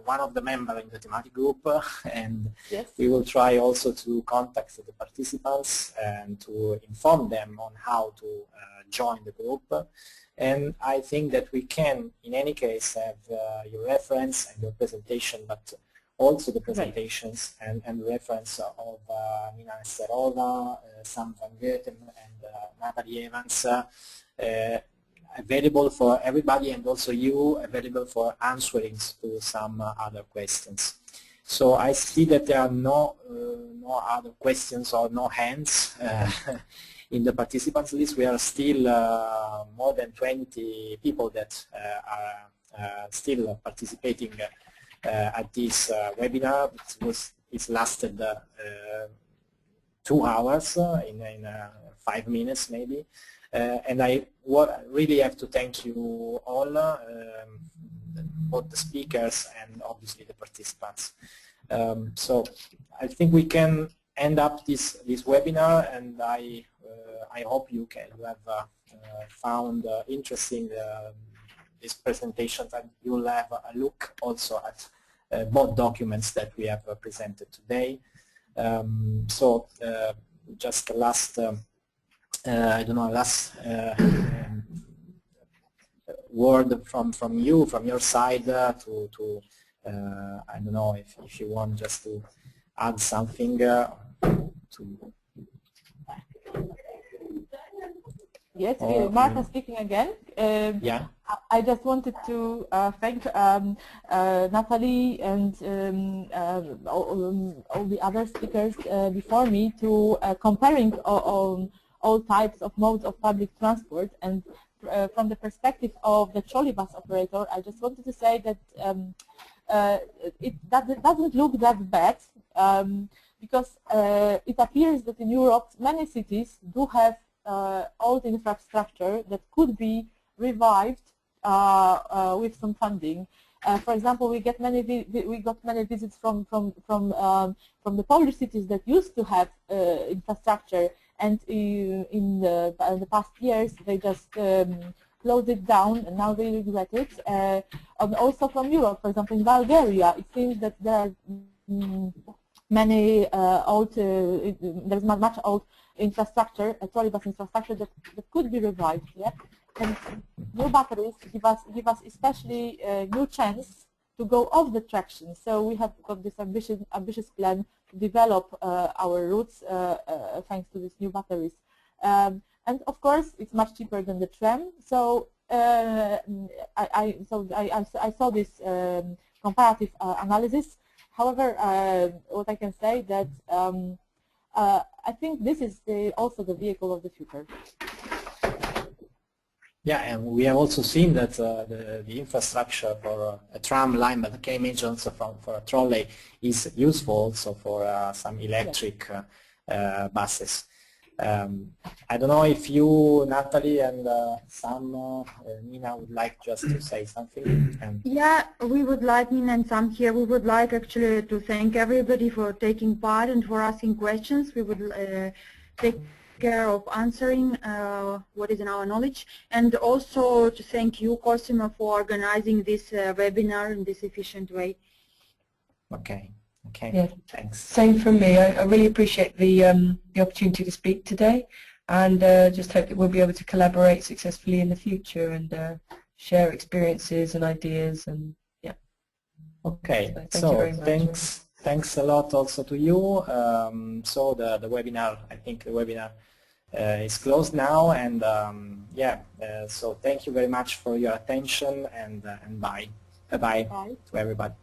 one of the members in the thematic group, and yes, we will try also to contact the participants and to inform them on how to join the group. And I think that we can, in any case, have your reference and your presentation, but also the presentations and reference of Nina Serova, Sam van Goeten, and Natalie Evans available for everybody, and also you available for answering to some other questions. So I see that there are no other questions or no hands in the participants list. We are still more than 20 people that are still participating at this webinar. It's lasted 2 hours in 5 minutes maybe. And I really have to thank you all, both the speakers and obviously the participants. So I think we can end up this webinar, and I hope you have found interesting this presentation, and you'll have a look also at both documents that we have presented today. So just the last I don't know, last word from you, from your side, to I don't know if you want just to add something to. Yes, Marta speaking again. Yeah. I just wanted to thank Natalie and all the other speakers before me to comparing all types of modes of public transport, and from the perspective of the trolley bus operator, I just wanted to say that it doesn't look that bad, because it appears that in Europe many cities do have old infrastructure that could be revived with some funding. For example, we got many visits from the Polish cities that used to have infrastructure, and in the past years they just closed it down, and now they regret it. And also from Europe, for example, in Bulgaria, it seems that there are many there's not much old infrastructure, trolleybus infrastructure that could be revived. Yeah? And new batteries give us especially new chance to go off the traction. So we have got this ambitious plan develop our routes thanks to these new batteries. And of course, it's much cheaper than the tram. So I saw this comparative analysis. However, what I can say that I think this is also the vehicle of the future. Yeah, and we have also seen that the infrastructure for a tram line, but the image also for a trolley is useful also for some electric buses. I don't know if you, Natalie, and Sam, Nina would like just to say something. Yeah, we would like, Nina and Sam here, we would like actually to thank everybody for taking part and for asking questions. We would take care of answering what is in our knowledge, and also to thank you, Cosimo, for organizing this webinar in this efficient way. Okay. Okay. Yeah. Thanks. Same from me. I really appreciate the opportunity to speak today, and just hope that we'll be able to collaborate successfully in the future and share experiences and ideas. And yeah. Okay. So thank you very much. Thanks a lot also to you. So the webinar, I think the webinar is closed now, and yeah. So thank you very much for your attention, and bye. Bye-bye to everybody.